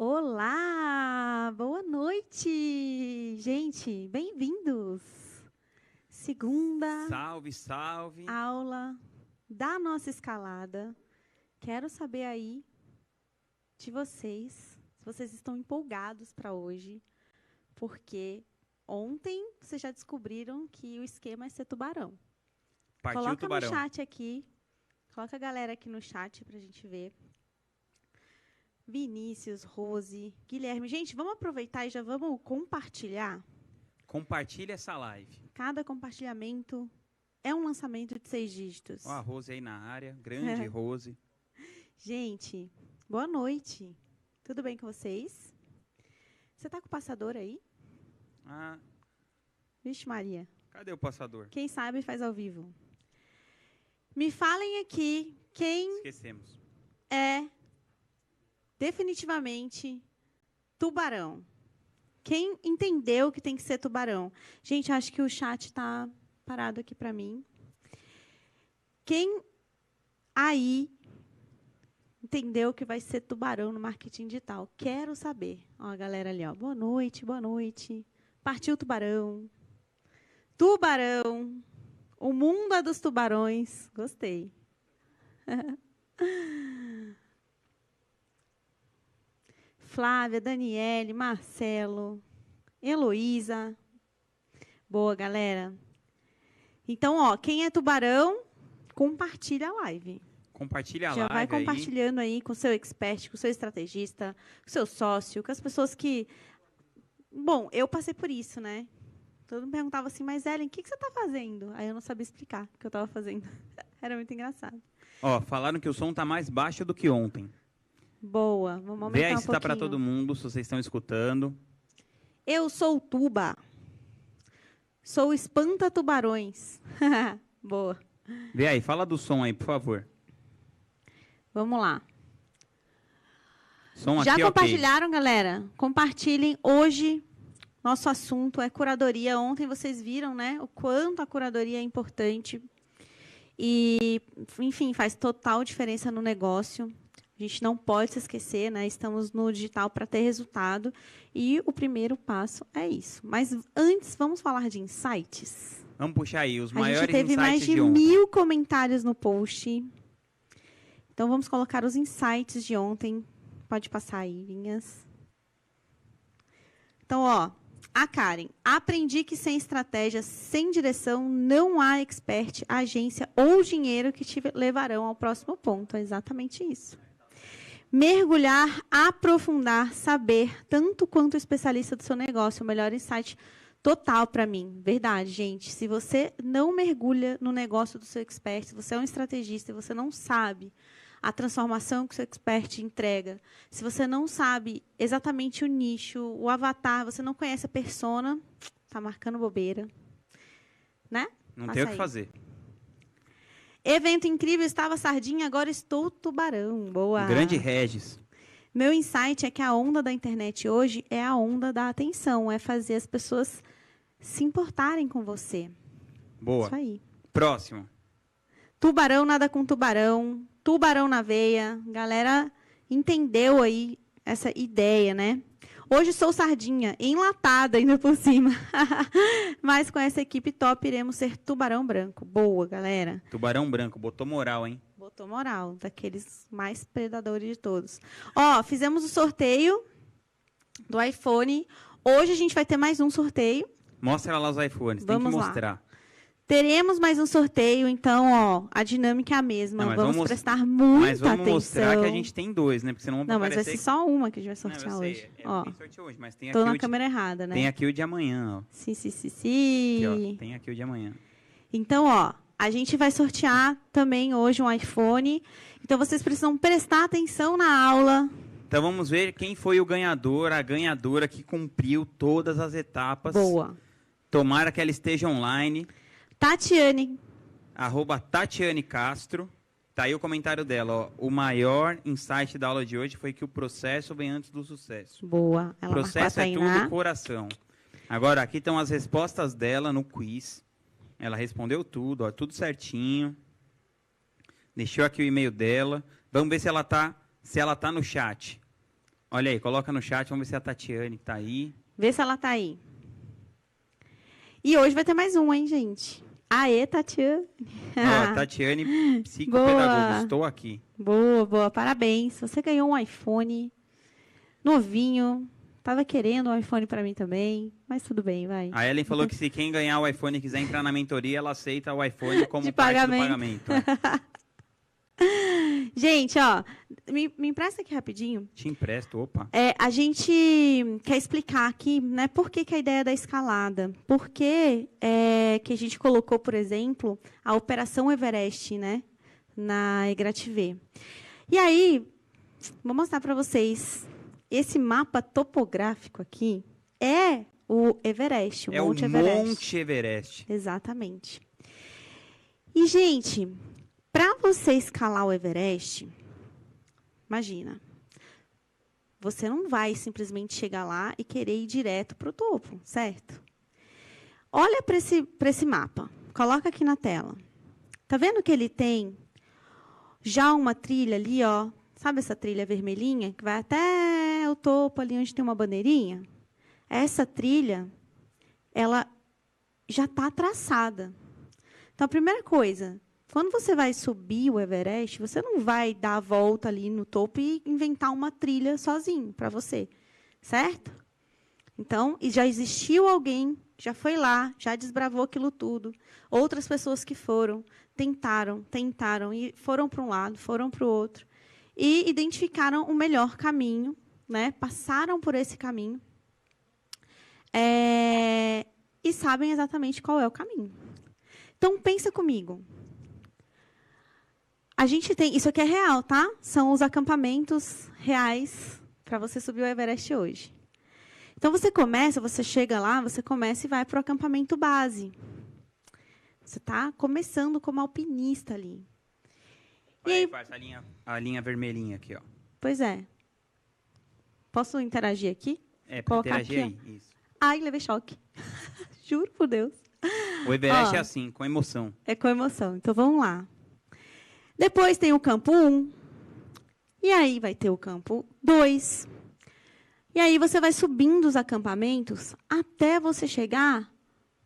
Olá, boa noite, gente, bem-vindos. Segunda Salve, salve. aula da nossa escalada. Quero saber aí de vocês, se vocês estão empolgados para hoje, porque ontem vocês já descobriram que o esquema é ser tubarão. Partiu o Coloca tubarão. no chat aqui, coloca a galera aqui no chat para a gente ver. Vinícius, Rose, Guilherme. Gente, vamos aproveitar e já vamos compartilhar. Compartilha essa live. Cada compartilhamento é um lançamento de 6 dígitos. Ó, a Rose aí na área. Grande Rose. Gente, boa noite. Tudo bem com vocês? Você está com o passador aí? Ah, Vixe Maria. cadê o passador? Quem sabe faz ao vivo. Me falem aqui quem Esquecemos. é definitivamente tubarão. Quem entendeu que tem que ser tubarão? Gente, acho que o chat está parado aqui para mim. Quem aí entendeu que vai ser tubarão no marketing digital? Quero saber. Ó, a galera ali, ó. Boa noite, boa noite. Partiu tubarão. Tubarão. O mundo é dos tubarões. Gostei. Flávia, Daniele, Marcelo, Heloísa. Boa, galera. Então, ó, quem é tubarão, compartilha a live. Compartilha a Já live vai compartilhando aí com o seu expert, com o seu estrategista, com o seu sócio, com as pessoas que... Bom, eu passei por isso, né? Todo mundo perguntava assim, mas Ellen, o que você está fazendo? Aí eu não sabia explicar o que eu estava fazendo. Era muito engraçado. Ó, falaram que o som tá mais baixo do que ontem. Boa, vamos aumentar Vê aí um se tá para pouquinho. todo mundo, se vocês estão escutando. Eu sou o Tuba. Sou o espanta-tubarões. Boa. Vê aí, fala do som aí, por favor. Vamos lá. Som Já aqui, ok. compartilharam, galera? Compartilhem. Hoje, nosso assunto é curadoria. Ontem vocês viram, né, o quanto a curadoria é importante. E, enfim, faz total diferença no negócio. A gente não pode se esquecer, né? Estamos no digital para ter resultado. E o primeiro passo é isso. Mas antes, vamos falar de insights? Vamos puxar aí os A maiores gente teve insights mais de ontem. 1000 comentários no post. Então, vamos colocar os insights de ontem. Pode passar aí, Vinhas. Então, ó, a Karen. Aprendi que sem estratégia, sem direção, não há expert, agência ou dinheiro que te levarão ao próximo ponto. É exatamente isso. Mergulhar, aprofundar, saber, tanto quanto o especialista do seu negócio. O melhor insight total para mim. Verdade, gente. Se você não mergulha no negócio do seu expert, se você é um estrategista e você não sabe a transformação que o seu expert entrega, se você não sabe exatamente o nicho, o avatar, você não conhece a persona, está marcando bobeira. Né? Não Passa tem o que aí. fazer. Evento incrível, estava sardinha, agora estou tubarão. Boa. Grande Regis. Meu insight é que a onda da internet hoje é a onda da atenção, é fazer as pessoas se importarem com você. Boa. Isso aí. Próximo. Tubarão nada com tubarão, tubarão na veia. Galera entendeu aí essa ideia, né? Hoje sou sardinha, enlatada ainda por cima. Mas com essa equipe top iremos ser tubarão branco. Boa, galera. Tubarão branco, botou moral, hein? Botou moral, daqueles mais predadores de todos. Ó, fizemos o sorteio do iPhone. Hoje a gente vai ter mais um sorteio. Mostra lá os iPhones, Vamos tem que lá. mostrar. Teremos mais um sorteio, então, ó, a dinâmica é a mesma. Não, mas vamos vamos- prestar muita Mas vamos atenção. mostrar que a gente tem dois, né? Porque senão vamos Não, mas vai aparecer... ser só uma que a gente vai Não, eu sortear sei, hoje. é Ó, quem sorteou hoje, mas tem tô aqui, na o de, câmera errada, né? tem aqui o de amanhã, ó. Sim, sim, sim, Aqui, ó. sim. Tem aqui o de amanhã. Então, ó, a gente vai sortear também hoje um iPhone. Então, vocês precisam prestar atenção na aula. Então vamos ver quem foi o ganhador, a ganhadora que cumpriu todas as etapas. Boa. Tomara que ela esteja online. Tatiane. @Tatiane Castro. Tá aí o comentário dela, ó. O maior insight da aula de hoje foi que o processo vem antes do sucesso. Boa. Ela O processo é marcou a tudo Tainá. coração. Agora, aqui estão as respostas dela no quiz. Ela respondeu tudo, ó, tudo certinho. Deixou aqui o e-mail dela. Vamos ver se ela tá no chat. Olha aí, coloca no chat, vamos ver se a Tatiane está aí. Vê se ela está aí. E hoje vai ter mais um, hein, gente? Aê, Tatiane. Tatiane, psicopedagoga, estou aqui. Boa, boa, parabéns. Você ganhou um iPhone novinho. Estava querendo um iPhone para mim também, mas tudo bem, vai. A Ellen falou que se quem ganhar o iPhone e quiser entrar na mentoria, ela aceita o iPhone como de parte pagamento. do pagamento. Gente, ó, me empresta aqui rapidinho. Te empresto, opa. A gente quer explicar aqui, né, por que a ideia da escalada. Por que a gente colocou, por exemplo, a Operação Everest, né, na Egrativê. E aí, vou mostrar para vocês. Esse mapa topográfico aqui é o Everest, o Monte Everest. É o Monte Everest. Exatamente. E, gente, para você escalar o Everest, imagina, você não vai simplesmente chegar lá e querer ir direto para o topo, certo? Olha para esse mapa, coloca aqui na tela. Tá vendo que ele tem já uma trilha ali, ó? Sabe essa trilha vermelhinha que vai até o topo ali onde tem uma bandeirinha? Essa trilha, ela já está traçada. Então, a primeira coisa, quando você vai subir o Everest, você não vai dar a volta ali no topo e inventar uma trilha sozinho para você, certo? Então, e já existiu alguém, já foi lá, já desbravou aquilo tudo. Outras pessoas que foram, tentaram, e foram para um lado, foram para o outro. E identificaram o melhor caminho, né? Passaram por esse caminho e sabem exatamente qual é o caminho. Então, pensa comigo. A gente tem... Isso aqui é real, tá? São os acampamentos reais para você subir o Everest hoje. Então, você chega lá, você começa e vai para o acampamento base. Você está começando como alpinista ali. E aí, a linha vermelhinha aqui, ó. Pois é. Posso interagir aqui? Para interagir aqui, aí, isso. Ai, levei choque. Juro por Deus. O Everest é assim, com emoção. É com emoção. Então, vamos lá. Depois tem o campo 1. E aí vai ter o campo 2. E aí você vai subindo os acampamentos até você chegar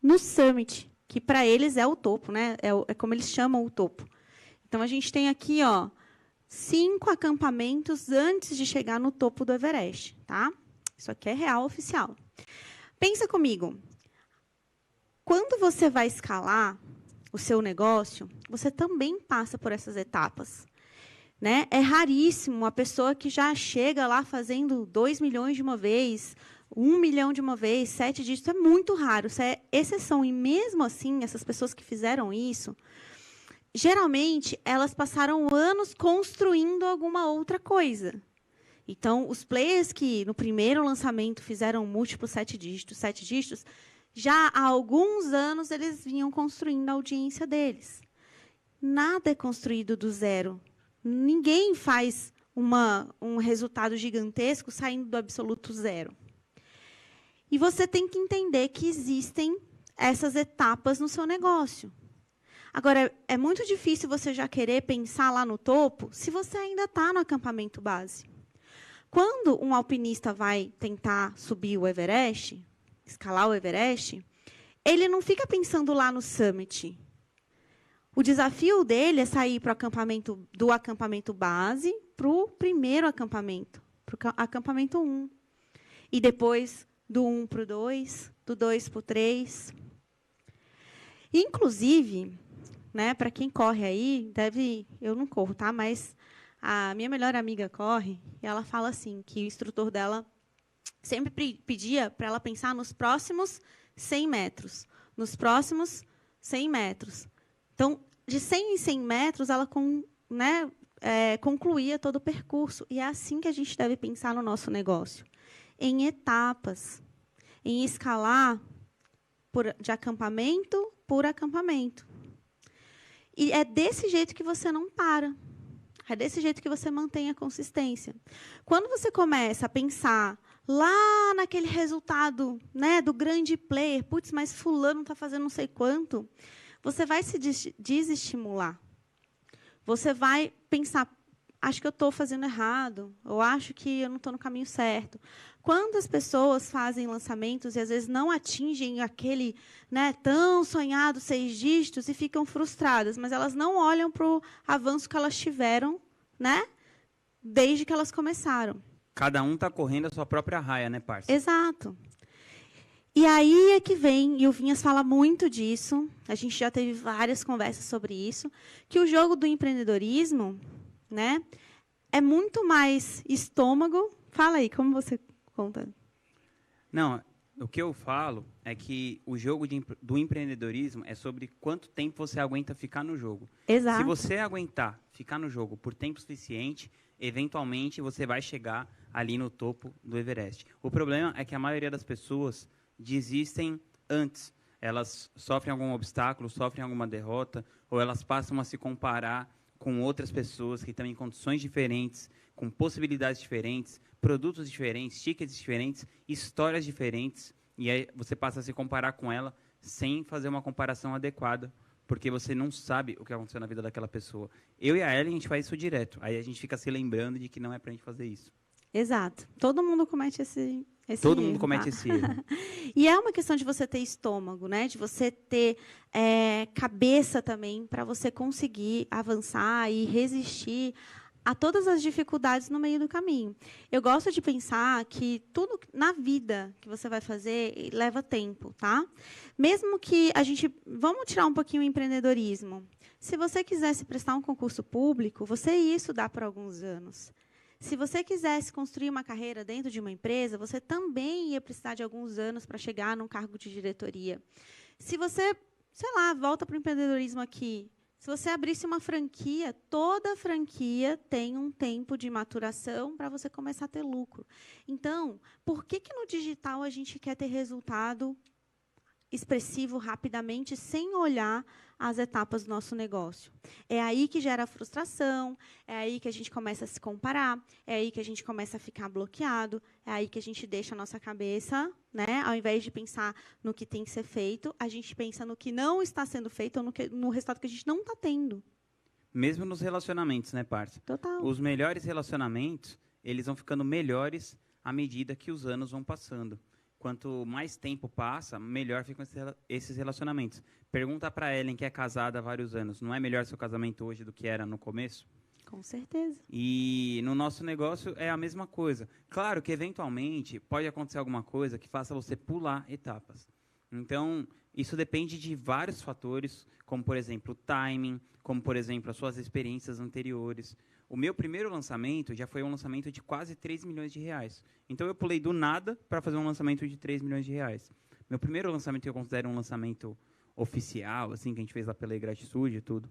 no summit, que para eles é o topo, né? É como eles chamam o topo. Então, a gente tem aqui, ó, 5 acampamentos antes de chegar no topo do Everest, tá? Isso aqui é real, oficial. Pensa comigo. Quando você vai escalar o seu negócio, você também passa por essas etapas, né? É raríssimo a pessoa que já chega lá fazendo 2 milhões de uma vez, 1 milhão de uma vez, 7 dígitos. É muito raro, isso é exceção. E, mesmo assim, essas pessoas que fizeram isso... Geralmente, elas passaram anos construindo alguma outra coisa. Então, os players que, no primeiro lançamento, fizeram múltiplos 7 dígitos, já há alguns anos, eles vinham construindo a audiência deles. Nada é construído do zero. Ninguém faz um resultado gigantesco saindo do absoluto zero. E você tem que entender que existem essas etapas no seu negócio. Agora, é muito difícil você já querer pensar lá no topo se você ainda está no acampamento base. Quando um alpinista vai tentar subir o Everest, escalar o Everest, ele não fica pensando lá no summit. O desafio dele é sair do acampamento base para o primeiro acampamento, para o acampamento 1. E depois do 1 para o 2, do 2 para o 3. Inclusive... Né, para quem corre aí, eu não corro, tá? Mas a minha melhor amiga corre e ela fala assim, que o instrutor dela sempre pedia para ela pensar nos próximos 100 metros. Nos próximos 100 metros. Então, de 100 em 100 metros, ela concluía todo o percurso. E é assim que a gente deve pensar no nosso negócio. Em etapas. Em escalar de acampamento por acampamento. E é desse jeito que você não para. É desse jeito que você mantém a consistência. Quando você começa a pensar lá naquele resultado, né, do grande player, putz, mas fulano está fazendo não sei quanto, você vai se desestimular. Você vai pensar, acho que eu estou fazendo errado, eu acho que eu não estou no caminho certo. Quantas pessoas fazem lançamentos e, às vezes, não atingem aquele, né, tão sonhado 6 dígitos e ficam frustradas, mas elas não olham para o avanço que elas tiveram, né, desde que elas começaram. Cada um está correndo a sua própria raia, né, parça? Exato. E aí é que vem, e o Vinhas fala muito disso, a gente já teve várias conversas sobre isso, que o jogo do empreendedorismo, né, é muito mais estômago. Fala aí, como você conta? Não, o que eu falo é que o jogo do empreendedorismo é sobre quanto tempo você aguenta ficar no jogo. Exato. Se você aguentar ficar no jogo por tempo suficiente, eventualmente você vai chegar ali no topo do Everest. O problema é que a maioria das pessoas desistem antes. Elas sofrem algum obstáculo, sofrem alguma derrota, ou elas passam a se comparar com outras pessoas que estão em condições diferentes, com possibilidades diferentes, produtos diferentes, tickets diferentes, histórias diferentes, e aí você passa a se comparar com ela sem fazer uma comparação adequada, porque você não sabe o que aconteceu na vida daquela pessoa. Eu e a Ellen, a gente faz isso direto. Aí a gente fica se lembrando de que não é para a gente fazer isso. Exato. Todo mundo comete esse Todo erro, mundo comete tá? esse erro. E é uma questão de você ter estômago, né? De você ter cabeça também para você conseguir avançar e resistir a todas as dificuldades no meio do caminho. Eu gosto de pensar que tudo na vida que você vai fazer leva tempo, tá? Mesmo que a gente... Vamos tirar um pouquinho o empreendedorismo. Se você quisesse prestar um concurso público, você ia estudar por alguns anos. Se você quisesse construir uma carreira dentro de uma empresa, você também ia precisar de alguns anos para chegar num cargo de diretoria. Se você, sei lá, volta para o empreendedorismo aqui, se você abrisse uma franquia, toda franquia tem um tempo de maturação para você começar a ter lucro. Então, por que no digital a gente quer ter resultado expressivo rapidamente, sem olhar as etapas do nosso negócio? É aí que gera a frustração, é aí que a gente começa a se comparar, é aí que a gente começa a ficar bloqueado, é aí que a gente deixa a nossa cabeça, né, ao invés de pensar no que tem que ser feito, a gente pensa no que não está sendo feito ou no resultado que a gente não está tendo. Mesmo nos relacionamentos, né, parça? Total. Os melhores relacionamentos, eles vão ficando melhores à medida que os anos vão passando. Quanto mais tempo passa, melhor ficam esses relacionamentos. Pergunta para a Ellen, que é casada há vários anos, não é melhor seu casamento hoje do que era no começo? Com certeza. E no nosso negócio é a mesma coisa. Claro que, eventualmente, pode acontecer alguma coisa que faça você pular etapas. Então, isso depende de vários fatores, como, por exemplo, o timing, como, por exemplo, as suas experiências anteriores. O meu primeiro lançamento já foi um lançamento de quase 3 milhões de reais. Então, eu pulei do nada para fazer um lançamento de 3 milhões de reais. Meu primeiro lançamento eu considero um lançamento oficial, assim, que a gente fez lá pela Gratitude e tudo.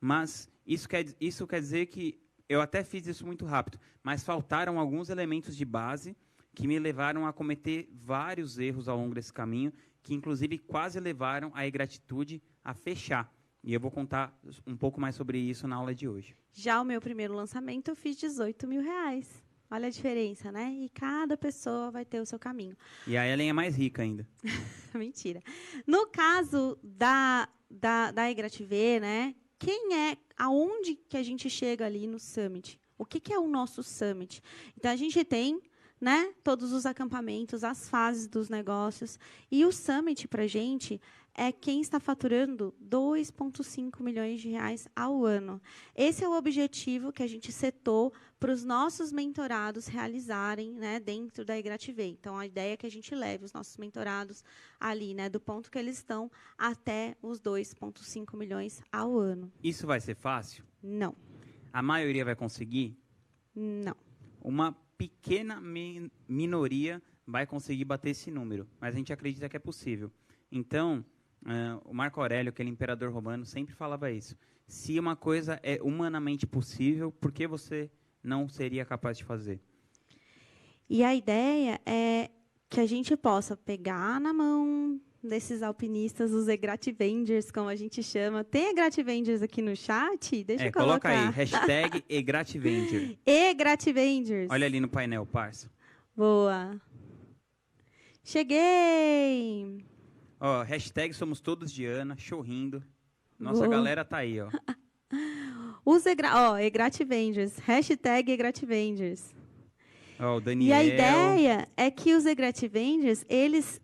Mas isso quer dizer que eu até fiz isso muito rápido, mas faltaram alguns elementos de base que me levaram a cometer vários erros ao longo desse caminho, que, inclusive, quase levaram a Gratitude a fechar. E eu vou contar um pouco mais sobre isso na aula de hoje. Já o meu primeiro lançamento, eu fiz 18 mil reais. Olha a diferença, né? E cada pessoa vai ter o seu caminho. E a Ellen é mais rica ainda. Mentira. No caso da Egrativê, né? Aonde que a gente chega ali no Summit? O que é o nosso Summit? Então, a gente tem, né, todos os acampamentos, as fases dos negócios. E o Summit, para a gente, é quem está faturando 2,5 milhões de reais ao ano. Esse é o objetivo que a gente setou para os nossos mentorados realizarem, né, dentro da Egrativê. Então, a ideia é que a gente leve os nossos mentorados ali, né, do ponto que eles estão até os 2,5 milhões ao ano. Isso vai ser fácil? Não. A maioria vai conseguir? Não. Uma pequena minoria vai conseguir bater esse número, mas a gente acredita que é possível. Então, o Marco Aurélio, aquele imperador romano, sempre falava isso. Se uma coisa é humanamente possível, por que você não seria capaz de fazer? E a ideia é que a gente possa pegar na mão desses alpinistas, os Egrativengers, como a gente chama. Tem Egrativengers aqui no chat? Deixa eu colocar. Coloca aí, hashtag Egrativenger. Egrativengers. Olha ali no painel, parça. Boa. Cheguei! Ó, hashtag somos todos de Ana, chorrindo. Nossa Boa. galera tá aí, ó. Os Egrativengers, hashtag Egrativengers. O Daniel. E a ideia é que os Egrativengers, eles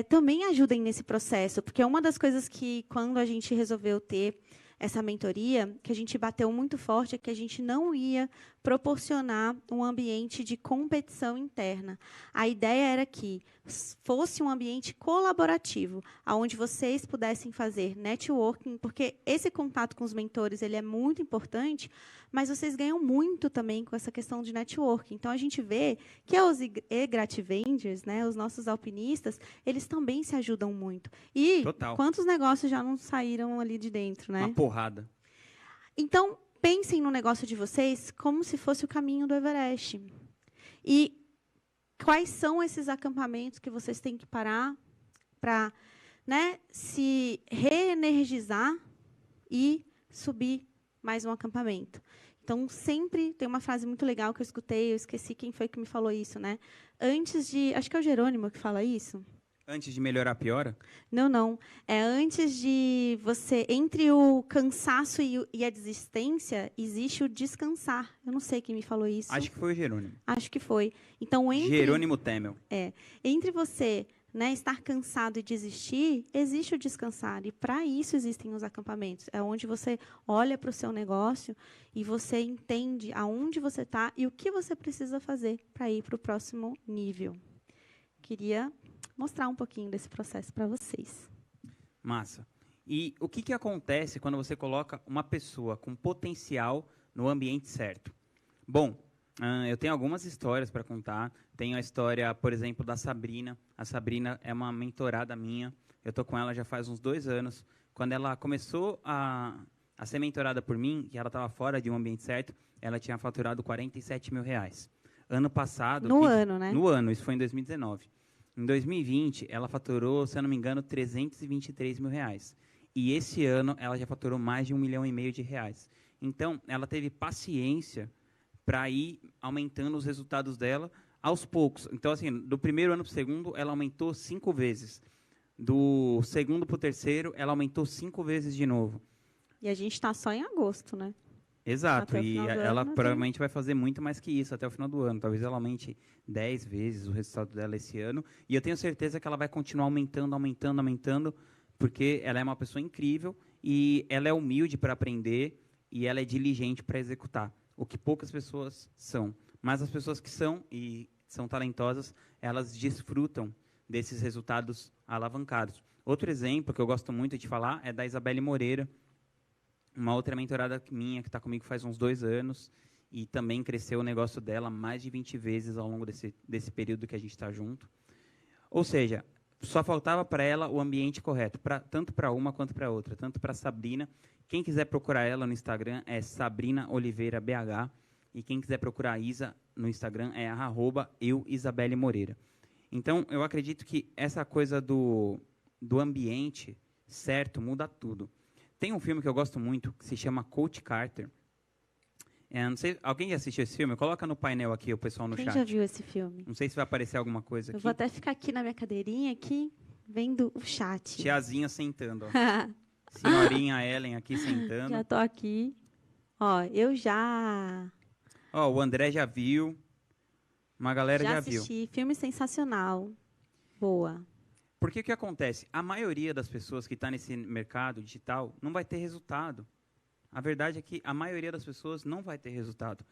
também ajudem nesse processo, porque uma das coisas que, quando a gente resolveu ter essa mentoria, que a gente bateu muito forte, é que a gente não ia proporcionar um ambiente de competição interna. A ideia era que fosse um ambiente colaborativo, onde vocês pudessem fazer networking, porque esse contato com os mentores ele é muito importante, mas vocês ganham muito também com essa questão de networking. Então, a gente vê que os Egrativengers, né, os nossos alpinistas, eles também se ajudam muito. E Total. Quantos negócios já não saíram ali de dentro, né? Uma porrada. Então, pensem no negócio de vocês como se fosse o caminho do Everest. E quais são esses acampamentos que vocês têm que parar para, né, se reenergizar e subir mais um acampamento? Então, sempre tem uma frase muito legal que eu escutei, eu esqueci quem foi que me falou isso, né? Antes de... Acho que é o Jerônimo que fala isso. Antes de melhorar, piora? Não. É antes de você... Entre o cansaço e a desistência, existe o descansar. Eu não sei quem me falou isso. Acho que foi o Jerônimo. Acho que foi. Então, Jerônimo Temel. Entre você, né, estar cansado e desistir, existe o descansar. E, para isso, existem os acampamentos. É onde você olha para o seu negócio e você entende aonde você está e o que você precisa fazer para ir para o próximo nível. Queria mostrar um pouquinho desse processo para vocês. Massa. E o que acontece quando você coloca uma pessoa com potencial no ambiente certo? Bom, eu tenho algumas histórias para contar. Tenho a história, por exemplo, da Sabrina. A Sabrina é uma mentorada minha. Eu estou com ela já faz uns 2 anos. Quando ela começou a ser mentorada por mim, que ela estava fora de um ambiente certo, ela tinha faturado R$47 mil. Ano passado... No ano, né? No ano, isso foi em 2019. Em 2020, ela faturou, se eu não me engano, R$323 mil. E esse ano, ela já faturou mais de R$1,5 milhão. Então, ela teve paciência para ir aumentando os resultados dela aos poucos. Então, assim, do primeiro ano para o segundo, ela aumentou 5 vezes. Do segundo para o terceiro, ela aumentou 5 vezes de novo. E a gente está só em agosto, né? Exato, e ela provavelmente vai fazer muito mais que isso até o final do ano. Talvez ela aumente 10 vezes o resultado dela esse ano. E eu tenho certeza que ela vai continuar aumentando, porque ela é uma pessoa incrível e ela é humilde para aprender e ela é diligente para executar, o que poucas pessoas são. Mas as pessoas que são e são talentosas, elas desfrutam desses resultados alavancados. Outro exemplo que eu gosto muito de falar é da Isabelle Moreira, uma outra mentorada minha que está comigo faz uns 2 anos e também cresceu o negócio dela mais de 20 vezes ao longo desse período que a gente está junto. Ou seja, só faltava para ela o ambiente correto, tanto para uma quanto para outra, tanto para a Sabrina. Quem quiser procurar ela no Instagram é Sabrina Oliveira BH e quem quiser procurar a Isa no Instagram é @euisabellemoreira. Então, eu acredito que essa coisa do ambiente certo muda tudo. Tem um filme que eu gosto muito, que se chama Coach Carter. Não sei, alguém já assistiu esse filme? Coloca no painel aqui, o pessoal no chat. Quem já viu esse filme? Não sei se vai aparecer alguma coisa aqui. Eu vou até ficar aqui na minha cadeirinha, aqui, vendo o chat. Tiazinha sentando, ó. Senhorinha Ellen aqui sentando. Já tô aqui. Ó, eu já... Ó, o André já viu. Uma galera já viu. Já assisti. Filme sensacional. Boa. Porque o que acontece? A maioria das pessoas que está nesse mercado digital não vai ter resultado. A verdade é que a maioria das pessoas não vai ter resultado.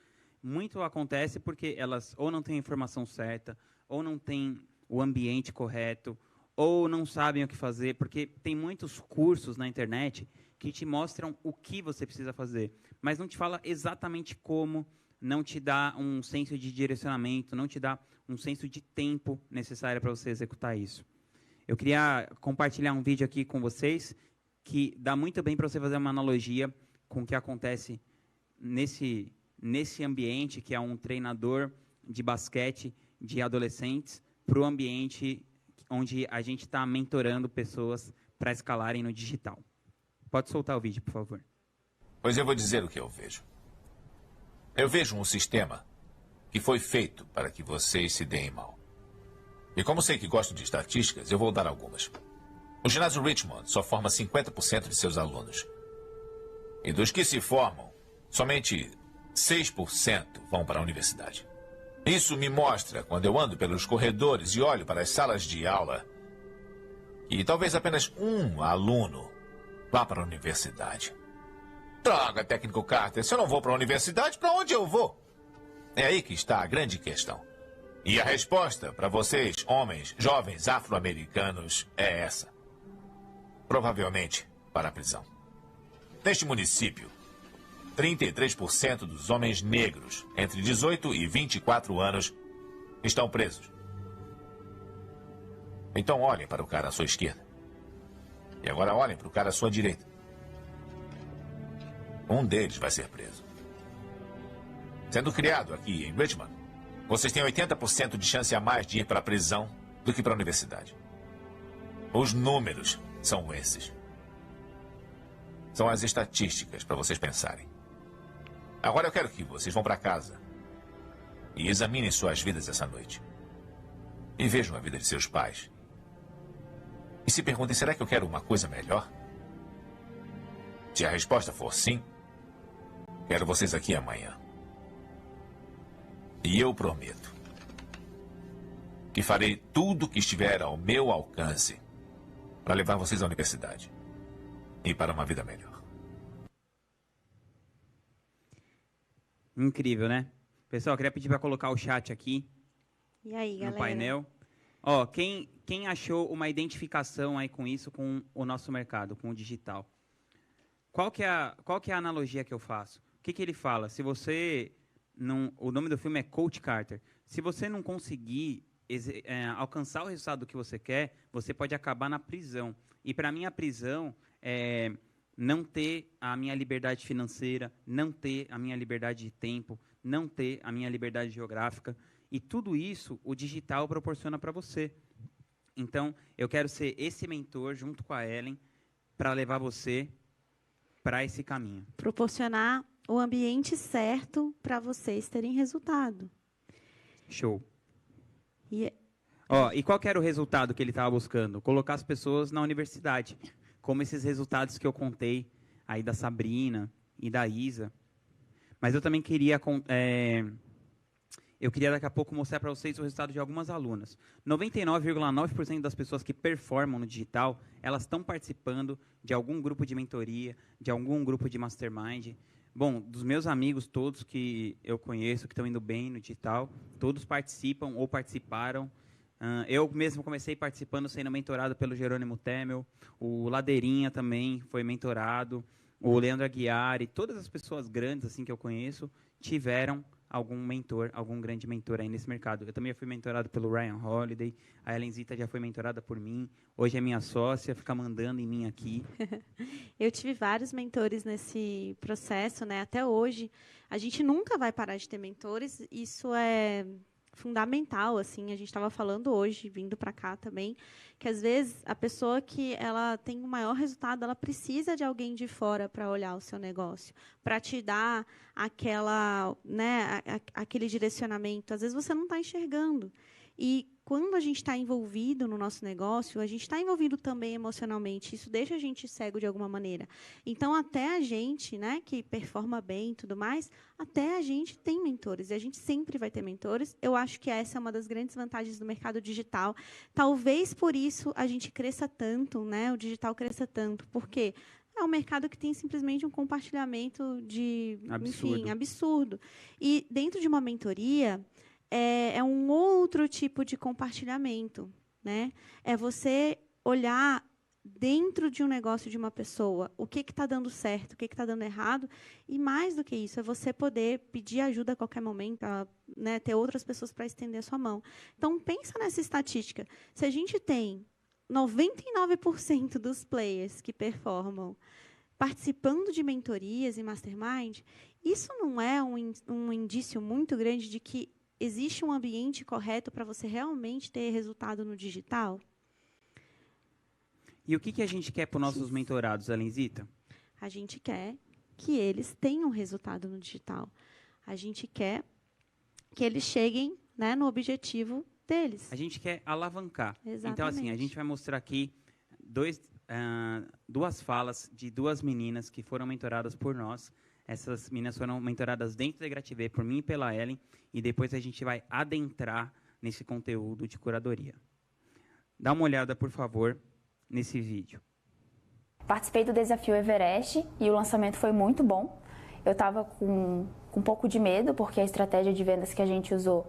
Muito acontece porque elas ou não têm a informação certa, ou não têm o ambiente correto, ou não sabem o que fazer, porque tem muitos cursos na internet que te mostram o que você precisa fazer, mas não te fala exatamente como, não te dá um senso de direcionamento, não te dá um senso de tempo necessário para você executar isso. Eu queria compartilhar um vídeo aqui com vocês que dá muito bem para você fazer uma analogia com o que acontece nesse ambiente, que é um treinador de basquete de adolescentes, para o ambiente onde a gente está mentorando pessoas para escalarem no digital. Pode soltar o vídeo, por favor. Pois eu vou dizer o que eu vejo. Eu vejo um sistema que foi feito para que vocês se deem mal. E como sei que gosto de estatísticas, eu vou dar algumas. O ginásio Richmond só forma 50% de seus alunos. E dos que se formam, somente 6% vão para a universidade. Isso me mostra, quando eu ando pelos corredores e olho para as salas de aula, que talvez apenas um aluno vá para a universidade. Droga, técnico Carter, se eu não vou para a universidade, para onde eu vou? É aí que está a grande questão. E a resposta para vocês, homens, jovens afro-americanos, é essa. Provavelmente para a prisão. Neste município, 33% dos homens negros entre 18 e 24 anos estão presos. Então olhem para o cara à sua esquerda. E agora olhem para o cara à sua direita. Um deles vai ser preso. Sendo criado aqui em Richmond, vocês têm 80% de chance a mais de ir para a prisão do que para a universidade. Os números são esses. São as estatísticas para vocês pensarem. Agora eu quero que vocês vão para casa e examinem suas vidas essa noite. E vejam a vida de seus pais. E se perguntem, será que eu quero uma coisa melhor? Se a resposta for sim, quero vocês aqui amanhã. E eu prometo que farei tudo o que estiver ao meu alcance para levar vocês à universidade e para uma vida melhor. Incrível, né? Pessoal, eu queria pedir para colocar o chat aqui E aí, no galera? painel. Ó, quem achou uma identificação aí com isso, com o nosso mercado, com o digital? Qual que é a analogia que eu faço? O que ele fala? Se você não, o nome do filme é Coach Carter. Se você não conseguir alcançar o resultado que você quer, você pode acabar na prisão. E para mim a prisão é não ter a minha liberdade financeira, não ter a minha liberdade de tempo, não ter a minha liberdade geográfica. E tudo isso o digital proporciona para você. Então, eu quero ser esse mentor junto com a Ellen para levar você para esse caminho. Proporcionar o ambiente certo para vocês terem resultado. Show. E E qual que era o resultado que ele estava buscando? Colocar as pessoas na universidade. Como esses resultados que eu contei aí da Sabrina e da Isa. Mas eu também queria... eu queria daqui a pouco mostrar para vocês o resultado de algumas alunas. 99,9% das pessoas que performam no digital, elas estão participando de algum grupo de mentoria, de algum grupo de mastermind. Bom, dos meus amigos todos que eu conheço, que estão indo bem no digital, todos participam ou participaram. Eu mesmo comecei participando, sendo mentorado pelo Jerônimo Temel, o Ladeirinha também foi mentorado, o Leandro Aguiar e todas as pessoas grandes assim que eu conheço tiveram algum mentor, algum grande mentor aí nesse mercado. Eu também fui mentorado pelo Ryan Holiday, a Ellenzita já foi mentorada por mim, hoje é minha sócia, fica mandando em mim aqui. eu tive vários mentores nesse processo, né? Até hoje, a gente nunca vai parar de ter mentores, isso é fundamental, assim, a gente estava falando hoje, vindo para cá também, que às vezes a pessoa que ela tem o maior resultado, ela precisa de alguém de fora para olhar o seu negócio, para te dar aquela, né, aquele direcionamento. Às vezes você não está enxergando. E quando a gente está envolvido no nosso negócio, a gente está envolvido também emocionalmente. Isso deixa a gente cego de alguma maneira. Então, até a gente, né, que performa bem e tudo mais, até a gente tem mentores. E a gente sempre vai ter mentores. Eu acho que essa é uma das grandes vantagens do mercado digital. Talvez por isso a gente cresça tanto, né, o digital cresça tanto. Porque é um mercado que tem simplesmente um compartilhamento de, enfim, absurdo. E dentro de uma mentoria, é um outro tipo de compartilhamento, né? É você olhar dentro de um negócio de uma pessoa, o que está dando certo, o que está dando errado, e mais do que isso, é você poder pedir ajuda a qualquer momento, né, ter outras pessoas para estender a sua mão. Então, pensa nessa estatística. Se a gente tem 99% dos players que performam participando de mentorias e mastermind, isso não é um indício muito grande de que existe um ambiente correto para você realmente ter resultado no digital? E o que a gente quer para os nossos mentorados, Ellenzita? A gente quer que eles tenham resultado no digital. A gente quer que eles cheguem, né, no objetivo deles. A gente quer alavancar. Exatamente. Então, assim, a gente vai mostrar aqui duas falas de duas meninas que foram mentoradas por nós. Essas meninas foram mentoradas dentro da Egrativê por mim e pela Ellen, e depois a gente vai adentrar nesse conteúdo de curadoria. Dá uma olhada, por favor, nesse vídeo. Participei do Desafio Everest e o lançamento foi muito bom. Eu estava com um pouco de medo, porque a estratégia de vendas que a gente usou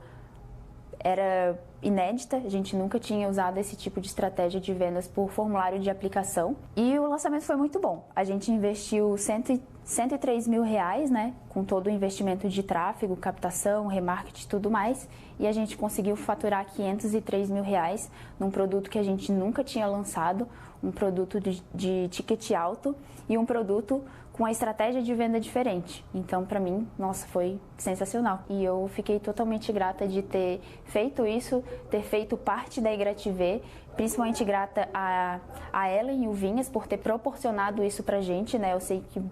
era inédita, a gente nunca tinha usado esse tipo de estratégia de vendas por formulário de aplicação. E o lançamento foi muito bom. A gente investiu 103 mil reais, né, com todo o investimento de tráfego, captação, remarketing e tudo mais. E a gente conseguiu faturar 503 mil reais num produto que a gente nunca tinha lançado, um produto de ticket alto e um produto com a estratégia de venda diferente. Então, para mim, nossa, foi sensacional. E eu fiquei totalmente grata de ter feito isso, ter feito parte da Egrativê, principalmente grata a Ellen e o Vinhas por ter proporcionado isso pra gente, né? Eu sei que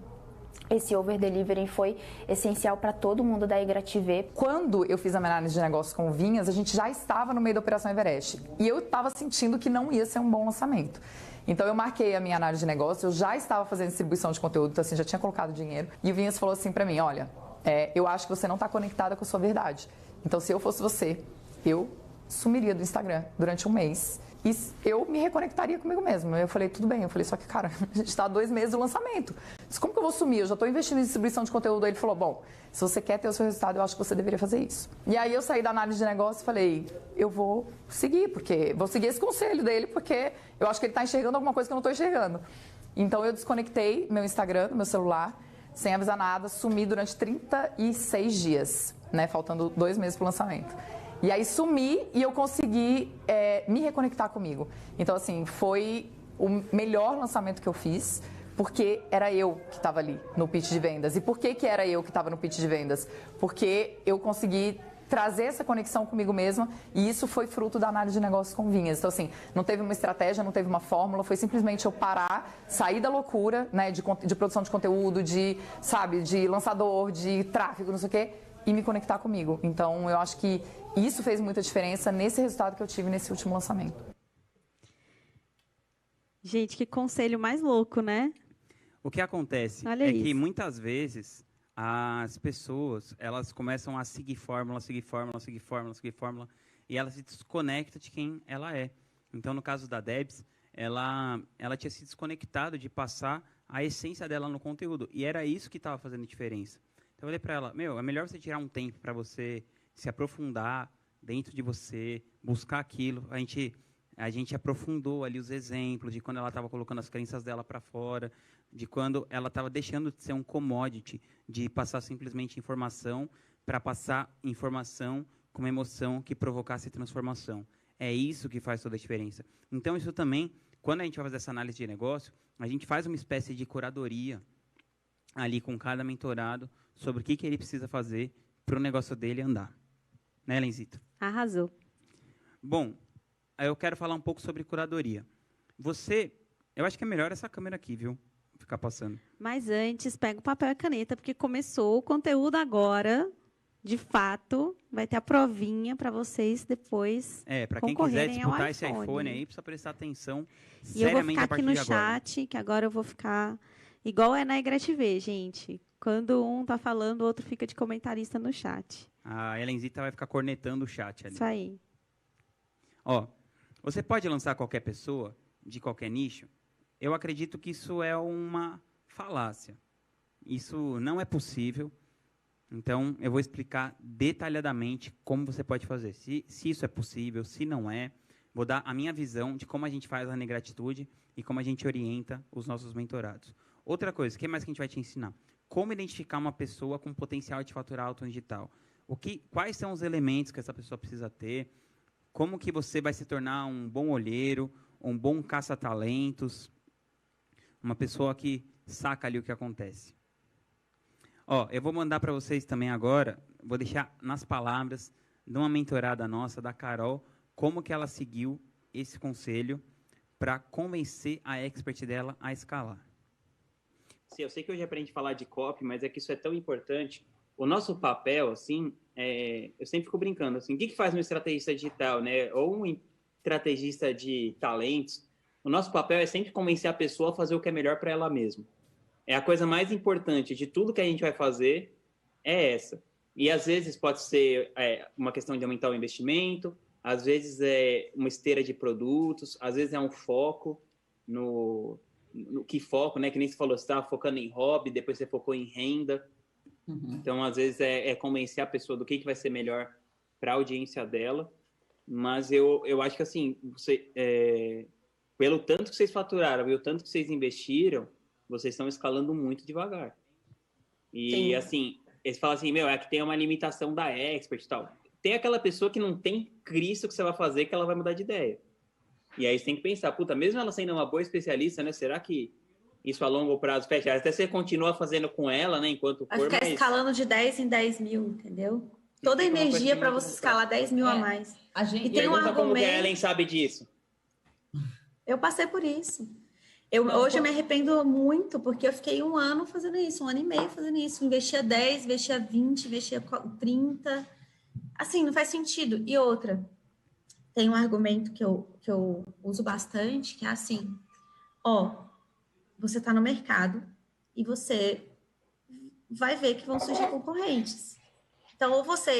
esse over-delivery foi essencial para todo mundo da Egrativê. Quando eu fiz a minha análise de negócio com o Vinhas, a gente já estava no meio da Operação Everest. E eu estava sentindo que não ia ser um bom lançamento. Então eu marquei a minha análise de negócio, eu já estava fazendo distribuição de conteúdo, então assim, já tinha colocado dinheiro. E o Vinhas falou assim para mim, olha, eu acho que você não está conectada com a sua verdade. Então se eu fosse você, eu sumiria do Instagram durante um mês e eu me reconectaria comigo mesmo. Eu falei, tudo bem. Eu falei, só que, cara, a gente está há 2 meses do lançamento. Disse, como que eu vou sumir? Eu já estou investindo em distribuição de conteúdo. Aí ele falou, bom, se você quer ter o seu resultado, eu acho que você deveria fazer isso. E aí eu saí da análise de negócio e falei, eu vou seguir, vou seguir esse conselho dele, porque eu acho que ele está enxergando alguma coisa que eu não estou enxergando. Então eu desconectei meu Instagram, meu celular, sem avisar nada, sumi durante 36 dias, né, faltando 2 meses para o lançamento. E aí sumi e eu consegui me reconectar comigo. Então, assim, foi o melhor lançamento que eu fiz, porque era eu que estava ali no pitch de vendas. E por que era eu que estava no pitch de vendas? Porque eu consegui trazer essa conexão comigo mesma e isso foi fruto da análise de negócios com Vinhas. Então, assim, não teve uma estratégia, não teve uma fórmula, foi simplesmente eu parar, sair da loucura, né, de produção de conteúdo, de lançador, de tráfego, não sei o quê, e me conectar comigo. Então, eu acho que isso fez muita diferença nesse resultado que eu tive nesse último lançamento. Gente, que conselho mais louco, né? O que acontece que muitas vezes as pessoas, elas começam a seguir fórmula, e ela se desconecta de quem ela é. Então, no caso da Debs, ela tinha se desconectado de passar a essência dela no conteúdo, e era isso que estava fazendo diferença. Então, eu falei para ela, é melhor você tirar um tempo para você se aprofundar dentro de você, buscar aquilo. A gente aprofundou ali os exemplos de quando ela estava colocando as crenças dela para fora, de quando ela estava deixando de ser um commodity, de passar simplesmente informação para passar informação com uma emoção que provocasse transformação. É isso que faz toda a diferença. Então, isso também, quando a gente vai fazer essa análise de negócio, a gente faz uma espécie de curadoria ali com cada mentorado sobre o que ele precisa fazer para o negócio dele andar. Né, Lenzito? Arrasou. Bom, eu quero falar um pouco sobre curadoria. Eu acho que é melhor essa câmera aqui, viu? Ficar passando. Mas antes, pega o papel e a caneta, porque começou o conteúdo agora. De fato, vai ter a provinha para vocês depois. Para quem quiser disputar esse iPhone aí, precisa prestar atenção seriamente a partir de agora. E eu vou ficar aqui no chat, que agora eu vou ficar igual é na Egrativê, gente. Quando um tá falando, o outro fica de comentarista no chat. A Helenzita vai ficar cornetando o chat ali. Isso aí. Ó, você pode lançar qualquer pessoa de qualquer nicho? Eu acredito que isso é uma falácia. Isso não é possível. Então, eu vou explicar detalhadamente como você pode fazer. Se isso é possível, se não é. Vou dar a minha visão de como a gente faz a Negratitude e como a gente orienta os nossos mentorados. Outra coisa, o que mais que a gente vai te ensinar? Como identificar uma pessoa com potencial de faturar alto no digital? Quais são os elementos que essa pessoa precisa ter? Como que você vai se tornar um bom olheiro, um bom caça-talentos, uma pessoa que saca ali o que acontece? Eu vou mandar para vocês também agora, vou deixar nas palavras de uma mentorada nossa, da Carol, como que ela seguiu esse conselho para convencer a expert dela a escalar. Sim, eu sei que hoje aprendi a falar de copy, mas é que isso é tão importante. O nosso papel, assim, eu sempre fico brincando, assim, o que faz um estrategista digital, né? Ou um estrategista de talentos, O nosso papel é sempre convencer a pessoa a fazer o que é melhor para ela mesma. É a coisa mais importante de tudo que a gente vai fazer é essa. E às vezes pode ser uma questão de aumentar o investimento, às vezes é uma esteira de produtos, às vezes é um foco no que foco, né? Que nem você falou, você estava focando em hobby, depois você focou em renda. Então, às vezes é convencer a pessoa do que vai ser melhor para a audiência dela. Mas eu acho que assim, pelo tanto que vocês faturaram e o tanto que vocês investiram, vocês estão escalando muito devagar. E, sim, assim, eles falam assim, é que tem uma limitação da Expert e tal. Tem aquela pessoa que não tem Cristo que você vai fazer que ela vai mudar de ideia. E aí você tem que pensar, puta, mesmo ela sendo uma boa especialista, né, será que isso a longo prazo fecha? Até você continua fazendo com ela, né, enquanto for, vai ficar escalando de 10 em 10 mil, entendeu? Toda a energia para você escalar 10 mil a mais. E tem um argumento... como que a Ellen sabe disso? Eu passei por isso. Hoje eu me arrependo muito, porque eu fiquei 1 ano fazendo isso, 1 ano e meio fazendo isso. Investia 10, investia 20, investia 30. Assim, não faz sentido. E outra, tem um argumento que eu uso bastante, que é assim, você está no mercado e você vai ver que vão surgir concorrentes. Então,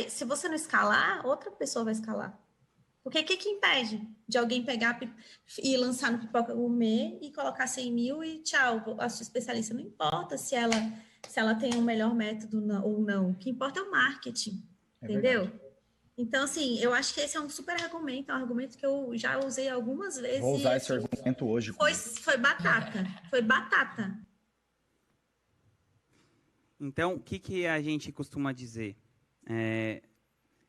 se você não escalar, outra pessoa vai escalar. Porque o que impede de alguém pegar e lançar no Pipoca Gourmet e colocar 100 mil e tchau, a sua especialista? Não importa se ela tem um melhor método ou não. O que importa é o marketing, entendeu? Verdade. Então, assim, eu acho que esse é um super argumento, é um argumento que eu já usei algumas vezes. Vou usar esse argumento hoje. Foi batata, foi batata. Então, o que a gente costuma dizer?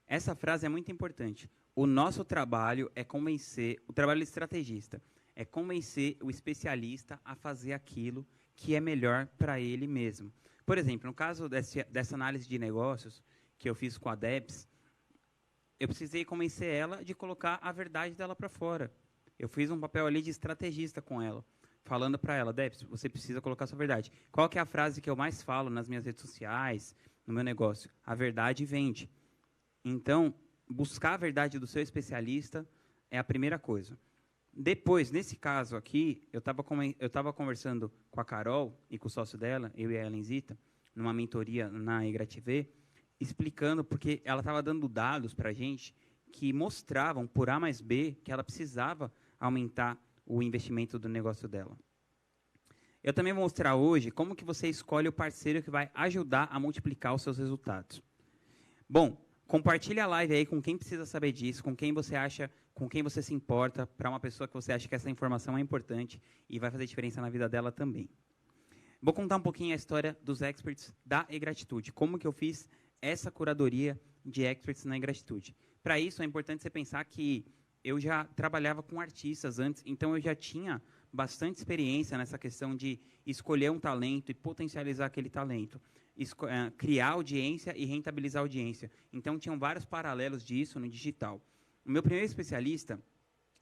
Essa frase é muito importante. O nosso trabalho é convencer, o trabalho do estrategista é convencer o especialista a fazer aquilo que é melhor para ele mesmo. Por exemplo, no caso dessa análise de negócios que eu fiz com a Debs, eu precisei convencer ela de colocar a verdade dela para fora. Eu fiz um papel ali de estrategista com ela, falando para ela, Debs, você precisa colocar a sua verdade. Qual que é a frase que eu mais falo nas minhas redes sociais, no meu negócio? A verdade vende. Então, buscar a verdade do seu especialista é a primeira coisa. Depois, nesse caso aqui, eu estava conversando com a Carol e com o sócio dela, eu e a Elenzita, numa mentoria na EgraTV, explicando, porque ela estava dando dados para a gente que mostravam, por A mais B, que ela precisava aumentar o investimento do negócio dela. Eu também vou mostrar hoje como que você escolhe o parceiro que vai ajudar a multiplicar os seus resultados. Bom, compartilhe a live aí com quem precisa saber disso, com quem você acha, com quem você se importa, para uma pessoa que você acha que essa informação é importante e vai fazer diferença na vida dela também. Vou contar um pouquinho a história dos experts da EGratitude, como que eu fiz essa curadoria de experts na EGratitude. Para isso, é importante você pensar que eu já trabalhava com artistas antes, então eu já tinha bastante experiência nessa questão de escolher um talento e potencializar aquele talento. Criar audiência e rentabilizar audiência. Então, tinham vários paralelos disso no digital. O meu primeiro especialista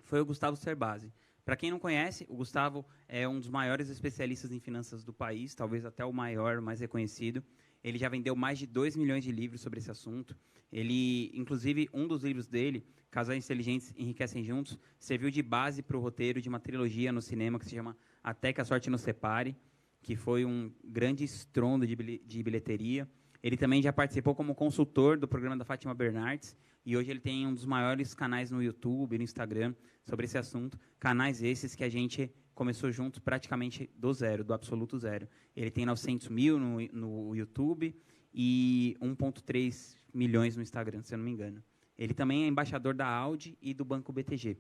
foi o Gustavo Cerbasi. Para quem não conhece, o Gustavo é um dos maiores especialistas em finanças do país, talvez até o maior, mais reconhecido. Ele já vendeu mais de 2 milhões de livros sobre esse assunto. Ele, inclusive, um dos livros dele, Casais Inteligentes Enriquecem Juntos, serviu de base para o roteiro de uma trilogia no cinema que se chama Até que a Sorte Nos Separe, que foi um grande estrondo de bilheteria. Ele também já participou como consultor do programa da Fátima Bernardes, e hoje ele tem um dos maiores canais no YouTube, no Instagram, sobre esse assunto. Canais esses que a gente começou juntos praticamente do zero, do absoluto zero. Ele tem 900 mil no YouTube e 1,3 milhões no Instagram, se eu não me engano. Ele também é embaixador da Audi e do Banco BTG.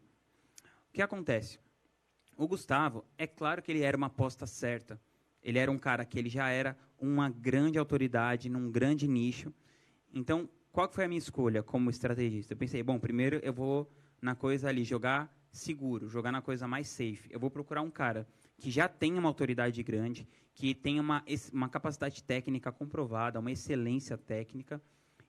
O que acontece? O Gustavo, é claro que ele era uma aposta certa. Ele era um cara que ele já era uma grande autoridade num grande nicho. Então, qual que foi a minha escolha como estrategista? Eu pensei, bom, primeiro eu vou na coisa ali, jogar seguro, jogar na coisa mais safe. Eu vou procurar um cara que já tenha uma autoridade grande, que tenha uma capacidade técnica comprovada, uma excelência técnica,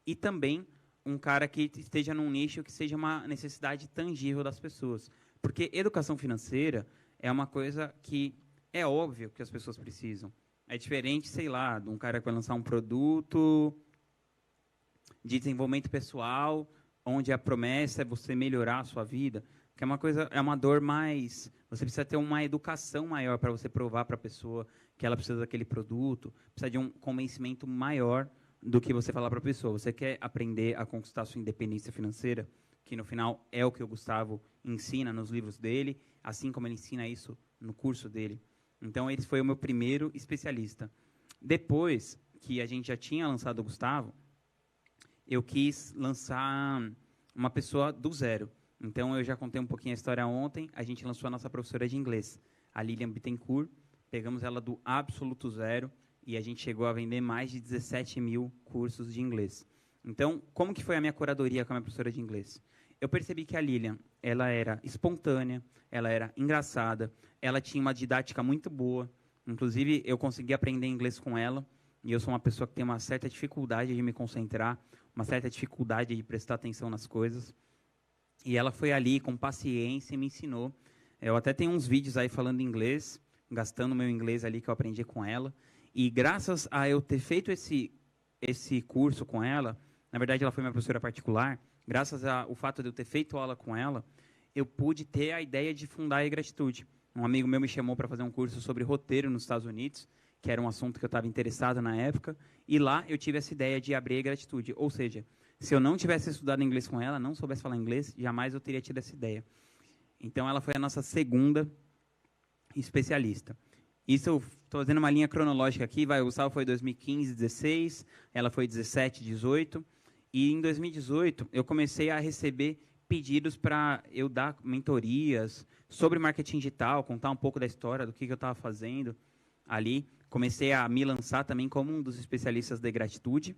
e também um cara que esteja num nicho que seja uma necessidade tangível das pessoas. Porque educação financeira é uma coisa que é óbvio que as pessoas precisam. É diferente, sei lá, de um cara que vai lançar um produto de desenvolvimento pessoal, onde a promessa é você melhorar a sua vida. que é uma coisa, é uma dor mais... Você precisa ter uma educação maior para você provar para a pessoa que ela precisa daquele produto, precisa de um convencimento maior do que você falar para a pessoa. Você quer aprender a conquistar sua independência financeira, que no final é o que o Gustavo ensina nos livros dele, assim como ele ensina isso no curso dele. Então, ele foi o meu primeiro especialista. Depois que a gente já tinha lançado o Gustavo, eu quis lançar uma pessoa do zero. Então, eu já contei um pouquinho a história ontem. A gente lançou a nossa professora de inglês, a Lilian Bittencourt. Pegamos ela do absoluto zero e a gente chegou a vender mais de 17 mil cursos de inglês. Então, como que foi a minha curadoria com a minha professora de inglês? Eu percebi que a Lilian, ela era espontânea, ela era engraçada, ela tinha uma didática muito boa. Inclusive, eu consegui aprender inglês com ela. E eu sou uma pessoa que tem uma certa dificuldade de me concentrar, uma certa dificuldade de prestar atenção nas coisas. E ela foi ali com paciência e me ensinou. Eu até tenho uns vídeos aí falando inglês, gastando meu inglês ali que eu aprendi com ela. E graças a eu ter feito esse curso com ela, na verdade ela foi minha professora particular, graças ao fato de eu ter feito aula com ela, eu pude ter a ideia de fundar a E-Gratitude. Um amigo meu me chamou para fazer um curso sobre roteiro nos Estados Unidos, que era um assunto que eu estava interessado na época, e lá eu tive essa ideia de abrir a E-Gratitude. Ou seja, se eu não tivesse estudado inglês com ela, não soubesse falar inglês, jamais eu teria tido essa ideia. Então, ela foi a nossa segunda especialista. Isso eu estou fazendo uma linha cronológica aqui, o Gustavo foi 2015, 16, ela foi 17, 18, e em 2018 eu comecei a receber pedidos para eu dar mentorias sobre marketing digital, contar um pouco da história, do que eu estava fazendo ali. Comecei a me lançar também como um dos especialistas da E-Gratitude.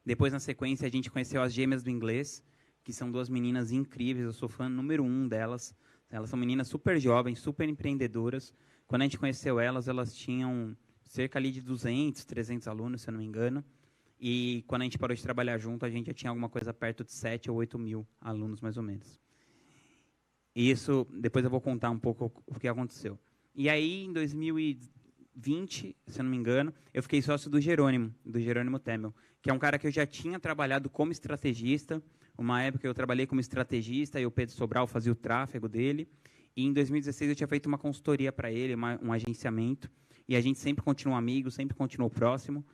Depois, na sequência, a gente conheceu as Gêmeas do Inglês, que são duas meninas incríveis, eu sou fã número 1 delas. Elas são meninas super jovens, super empreendedoras. Quando a gente conheceu elas, elas tinham cerca ali de 200, 300 alunos, se eu não me engano. E quando a gente parou de trabalhar junto, a gente já tinha alguma coisa perto de 7 ou 8 mil alunos, mais ou menos. E isso, depois eu vou contar um pouco o que aconteceu. E aí, em 2020, se eu não me engano, eu fiquei sócio do Jerônimo Temel, que é um cara que eu já tinha trabalhado como estrategista. Uma época eu trabalhei como estrategista e o Pedro Sobral fazia o tráfego dele. E em 2016 eu tinha feito uma consultoria para ele, um agenciamento. E a gente sempre continuou amigo, sempre continuou próximo.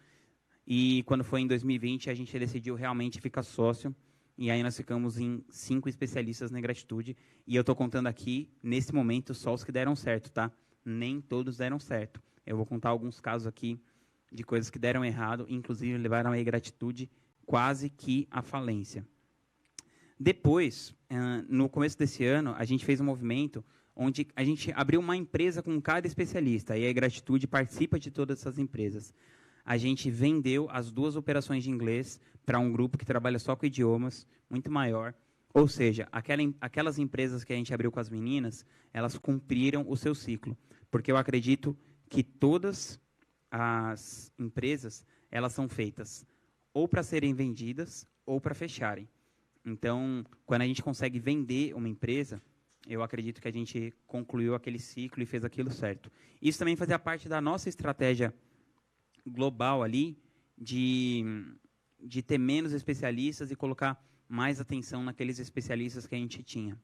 E quando foi em 2020, a gente decidiu realmente ficar sócio. E aí nós ficamos em 5 especialistas na E-Gratitude. E eu estou contando aqui, nesse momento, só os que deram certo, tá? Nem todos deram certo. Eu vou contar alguns casos aqui de coisas que deram errado, inclusive levaram a E-Gratitude quase que à falência. Depois, no começo desse ano, a gente fez um movimento onde a gente abriu uma empresa com cada especialista, e a E-Gratitude participa de todas essas empresas. A gente vendeu as 2 operações de inglês para um grupo que trabalha só com idiomas, muito maior. Ou seja, aquelas empresas que a gente abriu com as meninas, elas cumpriram o seu ciclo. Porque eu acredito que todas as empresas, elas são feitas ou para serem vendidas ou para fecharem. Então, quando a gente consegue vender uma empresa, eu acredito que a gente concluiu aquele ciclo e fez aquilo certo. Isso também fazia parte da nossa estratégia global ali, de ter menos especialistas e colocar mais atenção naqueles especialistas que a gente tinha.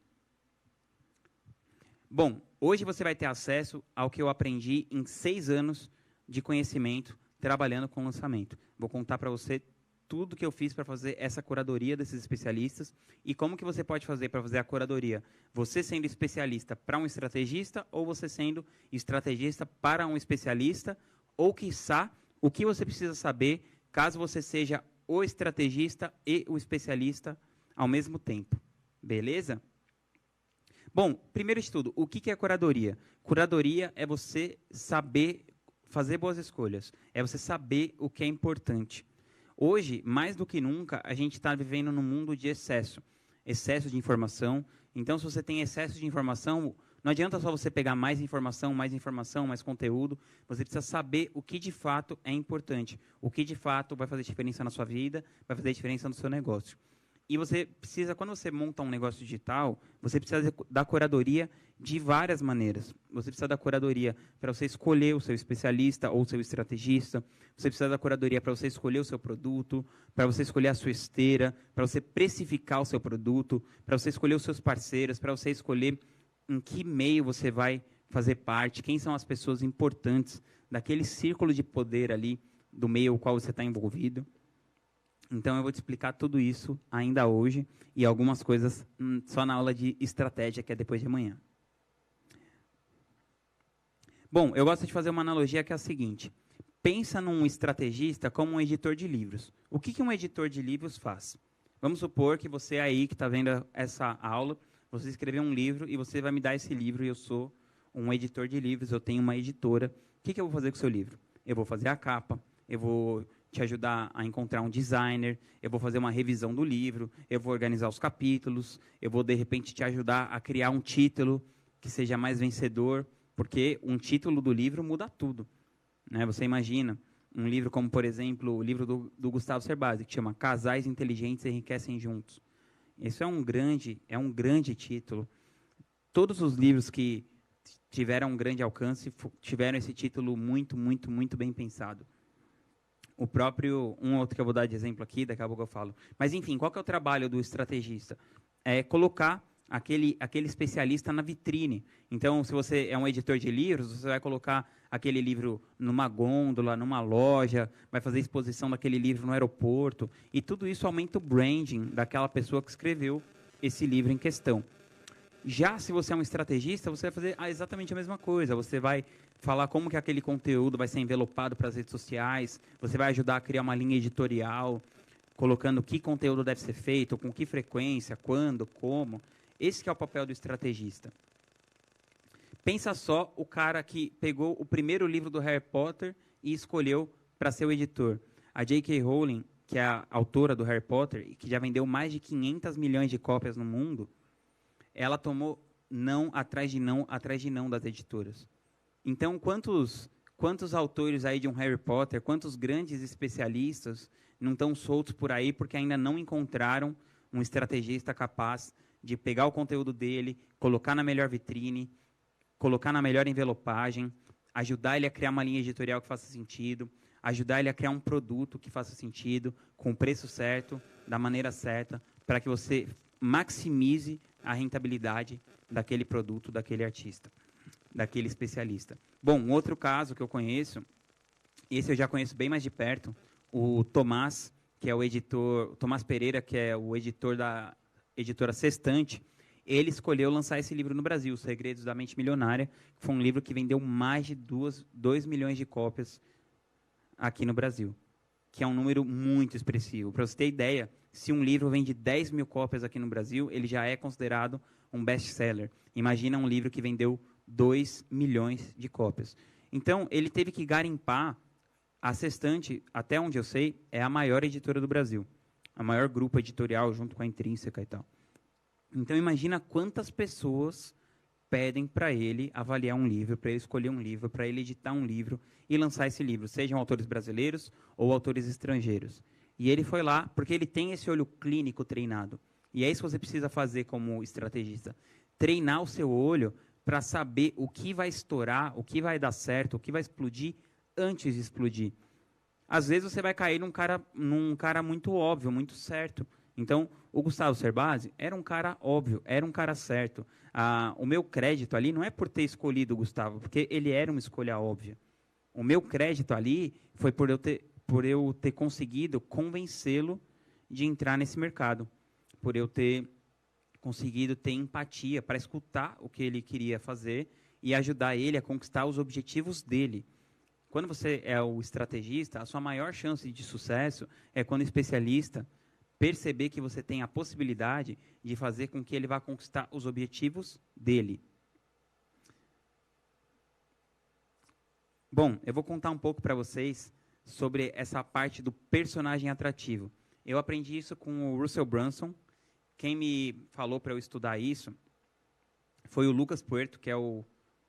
Bom, hoje você vai ter acesso ao que eu aprendi em 6 anos de conhecimento trabalhando com lançamento. Vou contar para você tudo que eu fiz para fazer essa curadoria desses especialistas e como que você pode fazer para fazer a curadoria. Você sendo especialista para um estrategista ou você sendo estrategista para um especialista, ou quiçá o que você precisa saber caso você seja o estrategista e o especialista ao mesmo tempo. Beleza? Bom, primeiro de tudo, o que é curadoria? Curadoria é você saber fazer boas escolhas, é você saber o que é importante. Hoje, mais do que nunca, a gente está vivendo num mundo de excesso de informação. Então, se você tem excesso de informação, não adianta só você pegar mais informação, mais conteúdo. Você precisa saber o que de fato é importante, o que de fato vai fazer diferença na sua vida, vai fazer diferença no seu negócio. E você precisa, quando você monta um negócio digital, você precisa da curadoria de várias maneiras. Você precisa da curadoria para você escolher o seu especialista ou o seu estrategista. Você precisa da curadoria para você escolher o seu produto, para você escolher a sua esteira, para você precificar o seu produto, para você escolher os seus parceiros, para você escolher em que meio você vai fazer parte, quem são as pessoas importantes daquele círculo de poder ali, do meio ao qual você está envolvido. Então, eu vou te explicar tudo isso ainda hoje e algumas coisas só na aula de estratégia, que é depois de amanhã. Bom, eu gosto de fazer uma analogia que é a seguinte. Pensa num estrategista como um editor de livros. O que um editor de livros faz? Vamos supor que você aí que está vendo essa aula, você escreveu um livro e você vai me dar esse livro e eu sou um editor de livros, eu tenho uma editora. O que eu vou fazer com o seu livro? Eu vou fazer a capa, eu vou te ajudar a encontrar um designer, eu vou fazer uma revisão do livro, eu vou organizar os capítulos, eu vou, de repente, te ajudar a criar um título que seja mais vencedor, porque um título do livro muda tudo. Né? Você imagina um livro como, por exemplo, o livro do Gustavo Cerbasi, que chama Casais Inteligentes Enriquecem Juntos. Isso é um grande título. Todos os livros que tiveram um grande alcance tiveram esse título muito, muito, muito bem pensado. O próprio, um outro que eu vou dar de exemplo aqui, daqui a pouco eu falo. Mas, enfim, qual que é o trabalho do estrategista? É colocar aquele especialista na vitrine. Então, se você é um editor de livros, você vai colocar aquele livro numa gôndola, numa loja, vai fazer exposição daquele livro no aeroporto, e tudo isso aumenta o branding daquela pessoa que escreveu esse livro em questão. Já se você é um estrategista, você vai fazer exatamente a mesma coisa. Você vai falar como que aquele conteúdo vai ser envelopado para as redes sociais, você vai ajudar a criar uma linha editorial, colocando que conteúdo deve ser feito, com que frequência, quando, como. Esse que é o papel do estrategista. Pensa só o cara que pegou o primeiro livro do Harry Potter e escolheu para ser o editor. A J.K. Rowling, que é a autora do Harry Potter, e que já vendeu mais de 500 milhões de cópias no mundo, ela tomou não atrás de não, atrás de não das editoras. Então, quantos autores aí de um Harry Potter, quantos grandes especialistas não estão soltos por aí porque ainda não encontraram um estrategista capaz de pegar o conteúdo dele, colocar na melhor vitrine, colocar na melhor envelopagem, ajudar ele a criar uma linha editorial que faça sentido, ajudar ele a criar um produto que faça sentido, com o preço certo, da maneira certa, para que você maximize a rentabilidade daquele produto, daquele artista, daquele especialista. Bom, um outro caso que eu conheço, esse eu já conheço bem mais de perto, o Tomás, que é o editor, Tomás Pereira, que é o editor da editora Sextante, ele escolheu lançar esse livro no Brasil, Os Segredos da Mente Milionária, que foi um livro que vendeu mais de 2 milhões de cópias aqui no Brasil, que é um número muito expressivo. Para você ter ideia, se um livro vende 10 mil cópias aqui no Brasil, ele já é considerado um best-seller. Imagina um livro que vendeu 2 milhões de cópias. Então, ele teve que garimpar. A Sextante, até onde eu sei, é a maior editora do Brasil. A maior grupo editorial, junto com a Intrínseca e tal. Então, imagina quantas pessoas pedem para ele avaliar um livro, para ele escolher um livro, para ele editar um livro e lançar esse livro, sejam autores brasileiros ou autores estrangeiros. E ele foi lá porque ele tem esse olho clínico treinado. E é isso que você precisa fazer como estrategista. Treinar o seu olho para saber o que vai estourar, o que vai dar certo, o que vai explodir antes de explodir. Às vezes você vai cair num cara muito óbvio, muito certo. Então, o Gustavo Cerbasi era um cara óbvio, era um cara certo. O meu crédito ali não é por ter escolhido o Gustavo, porque ele era uma escolha óbvia. O meu crédito ali foi por eu ter conseguido convencê-lo de entrar nesse mercado, por eu ter conseguido ter empatia para escutar o que ele queria fazer e ajudar ele a conquistar os objetivos dele. Quando você é o estrategista, a sua maior chance de sucesso é quando o especialista perceber que você tem a possibilidade de fazer com que ele vá conquistar os objetivos dele. Bom, eu vou contar um pouco para vocês sobre essa parte do personagem atrativo. Eu aprendi isso com o Russell Brunson. Quem me falou para eu estudar isso foi o Lucas Puerto, que é o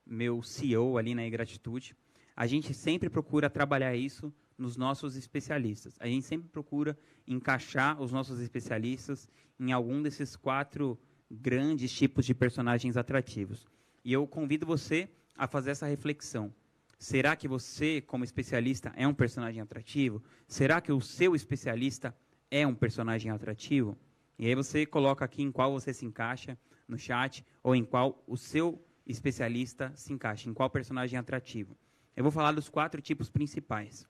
meu CEO ali na Ingratitude. A gente sempre procura trabalhar isso nos nossos especialistas. A gente sempre procura encaixar os nossos especialistas em algum desses 4 grandes tipos de personagens atrativos. E eu convido você a fazer essa reflexão. Será que você, como especialista, é um personagem atrativo? Será que o seu especialista é um personagem atrativo? E aí você coloca aqui em qual você se encaixa no chat, ou em qual o seu especialista se encaixa, em qual personagem atrativo. Eu vou falar dos 4 tipos principais.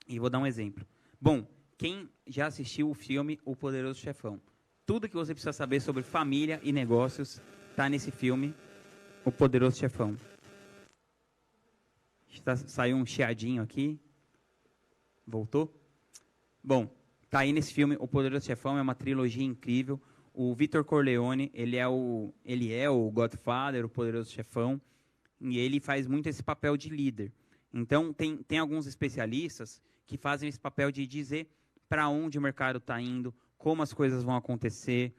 E vou dar um exemplo. Bom, quem já assistiu o filme O Poderoso Chefão? Tudo que você precisa saber sobre família e negócios está nesse filme, O Poderoso Chefão. Saiu um chiadinho aqui. Voltou? Bom, tá aí nesse filme, O Poderoso Chefão, é uma trilogia incrível. O Vitor Corleone, ele é o Godfather, o Poderoso Chefão, e ele faz muito esse papel de líder. Então, tem alguns especialistas que fazem esse papel de dizer para onde o mercado está indo, como as coisas vão acontecer,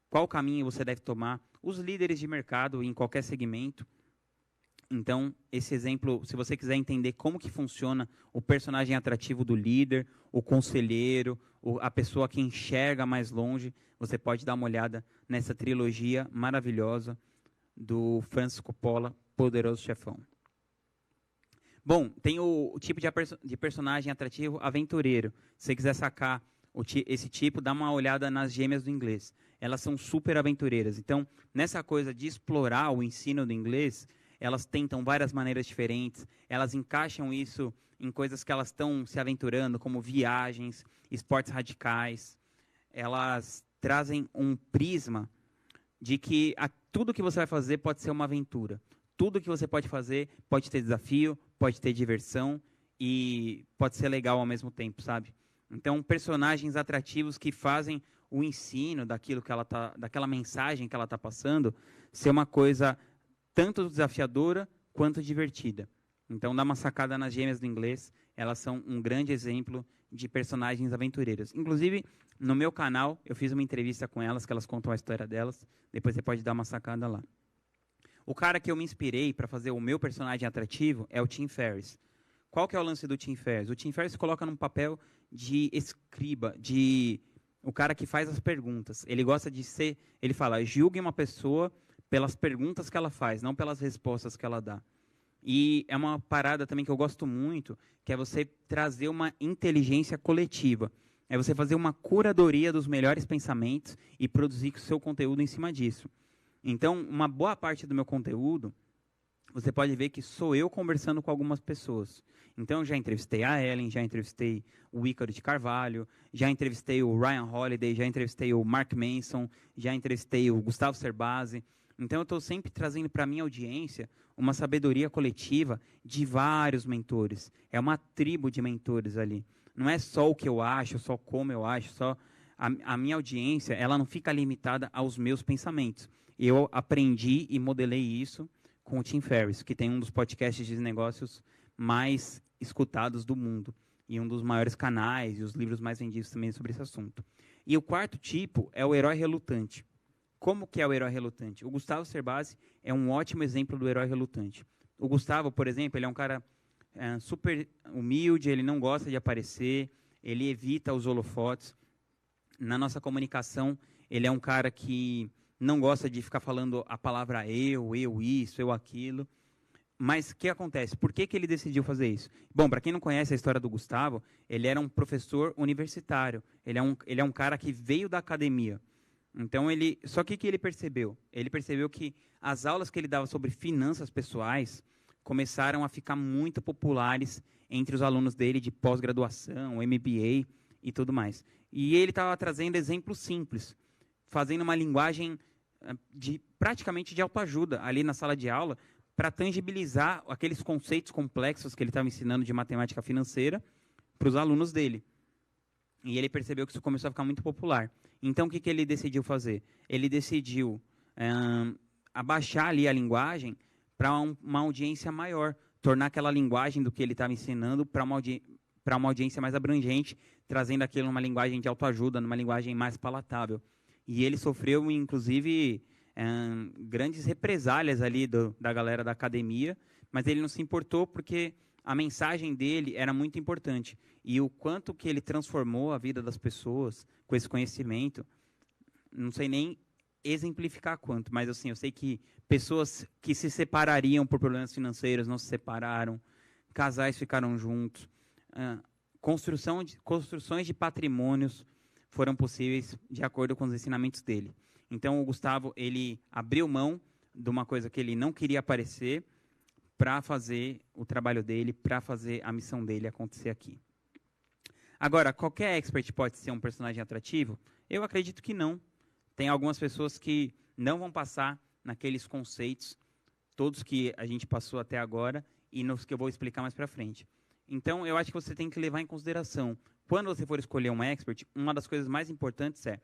qual caminho você deve tomar. Os líderes de mercado em qualquer segmento. Então, esse exemplo, se você quiser entender como que funciona o personagem atrativo do líder, o conselheiro, a pessoa que enxerga mais longe, você pode dar uma olhada nessa trilogia maravilhosa do Francis Coppola, Poderoso Chefão. Bom, tem o tipo de personagem atrativo aventureiro. Se você quiser sacar esse tipo, dá uma olhada nas Gêmeas do Inglês. Elas são super aventureiras. Então, nessa coisa de explorar o ensino do inglês, elas tentam várias maneiras diferentes, elas encaixam isso em coisas que elas estão se aventurando, como viagens, esportes radicais. Elas trazem um prisma de que tudo que você vai fazer pode ser uma aventura. Tudo que você pode fazer pode ter desafio, pode ter diversão e pode ser legal ao mesmo tempo, sabe? Então, personagens atrativos que fazem o ensino daquela mensagem que ela está passando ser uma coisa tanto desafiadora quanto divertida. Então, dá uma sacada nas Gêmeas do Inglês. Elas são um grande exemplo de personagens aventureiras. Inclusive, no meu canal, eu fiz uma entrevista com elas, que elas contam a história delas. Depois você pode dar uma sacada lá. O cara que eu me inspirei para fazer o meu personagem atrativo é o Tim Ferriss. Qual que é o lance do Tim Ferriss? O Tim Ferriss se coloca num papel de escriba, o cara que faz as perguntas. Ele gosta de ser... Ele fala, julgue uma pessoa pelas perguntas que ela faz, não pelas respostas que ela dá. E é uma parada também que eu gosto muito, que é você trazer uma inteligência coletiva. É você fazer uma curadoria dos melhores pensamentos e produzir o seu conteúdo em cima disso. Então, uma boa parte do meu conteúdo, você pode ver que sou eu conversando com algumas pessoas. Então, já entrevistei a Ellen, já entrevistei o Ícaro de Carvalho, já entrevistei o Ryan Holiday, já entrevistei o Mark Manson, já entrevistei o Gustavo Cerbasi. Então, eu estou sempre trazendo para a minha audiência uma sabedoria coletiva de vários mentores. É uma tribo de mentores ali. Não é só o que eu acho, só como eu acho, só a minha audiência, ela não fica limitada aos meus pensamentos. Eu aprendi e modelei isso com o Tim Ferriss, que tem um dos podcasts de negócios mais escutados do mundo e um dos maiores canais e os livros mais vendidos também sobre esse assunto. E o 4º tipo é o herói relutante. Como que é o herói relutante? O Gustavo Cerbasi é um ótimo exemplo do herói relutante. O Gustavo, por exemplo, ele é um cara super humilde, ele não gosta de aparecer, ele evita os holofotes. Na nossa comunicação, ele é um cara que não gosta de ficar falando a palavra eu isso, eu aquilo. Mas o que acontece? Por que ele decidiu fazer isso? Bom, para quem não conhece a história do Gustavo, ele era um professor universitário. Ele é um cara que veio da academia. Então, só que o que ele percebeu? Ele percebeu que as aulas que ele dava sobre finanças pessoais começaram a ficar muito populares entre os alunos dele de pós-graduação, MBA e tudo mais. E ele estava trazendo exemplos simples, fazendo uma linguagem praticamente de autoajuda ali na sala de aula para tangibilizar aqueles conceitos complexos que ele estava ensinando de matemática financeira para os alunos dele. E ele percebeu que isso começou a ficar muito popular. Então, o que ele decidiu fazer? Ele decidiu abaixar ali a linguagem para uma audiência maior, tornar aquela linguagem do que ele estava ensinando para uma audiência mais abrangente, trazendo aquilo numa linguagem de autoajuda, numa linguagem mais palatável. E ele sofreu, inclusive, grandes represálias ali da galera da academia, mas ele não se importou porque a mensagem dele era muito importante. E o quanto que ele transformou a vida das pessoas com esse conhecimento, não sei nem exemplificar quanto, mas assim, eu sei que pessoas que se separariam por problemas financeiros não se separaram, casais ficaram juntos, construções de patrimônios foram possíveis de acordo com os ensinamentos dele. Então, o Gustavo, ele abriu mão de uma coisa que ele não queria aparecer para fazer o trabalho dele, para fazer a missão dele acontecer aqui. Agora, qualquer expert pode ser um personagem atrativo? Eu acredito que não. Tem algumas pessoas que não vão passar naqueles conceitos, todos que a gente passou até agora, e nos que eu vou explicar mais para frente. Então, eu acho que você tem que levar em consideração, quando você for escolher um expert, uma das coisas mais importantes é,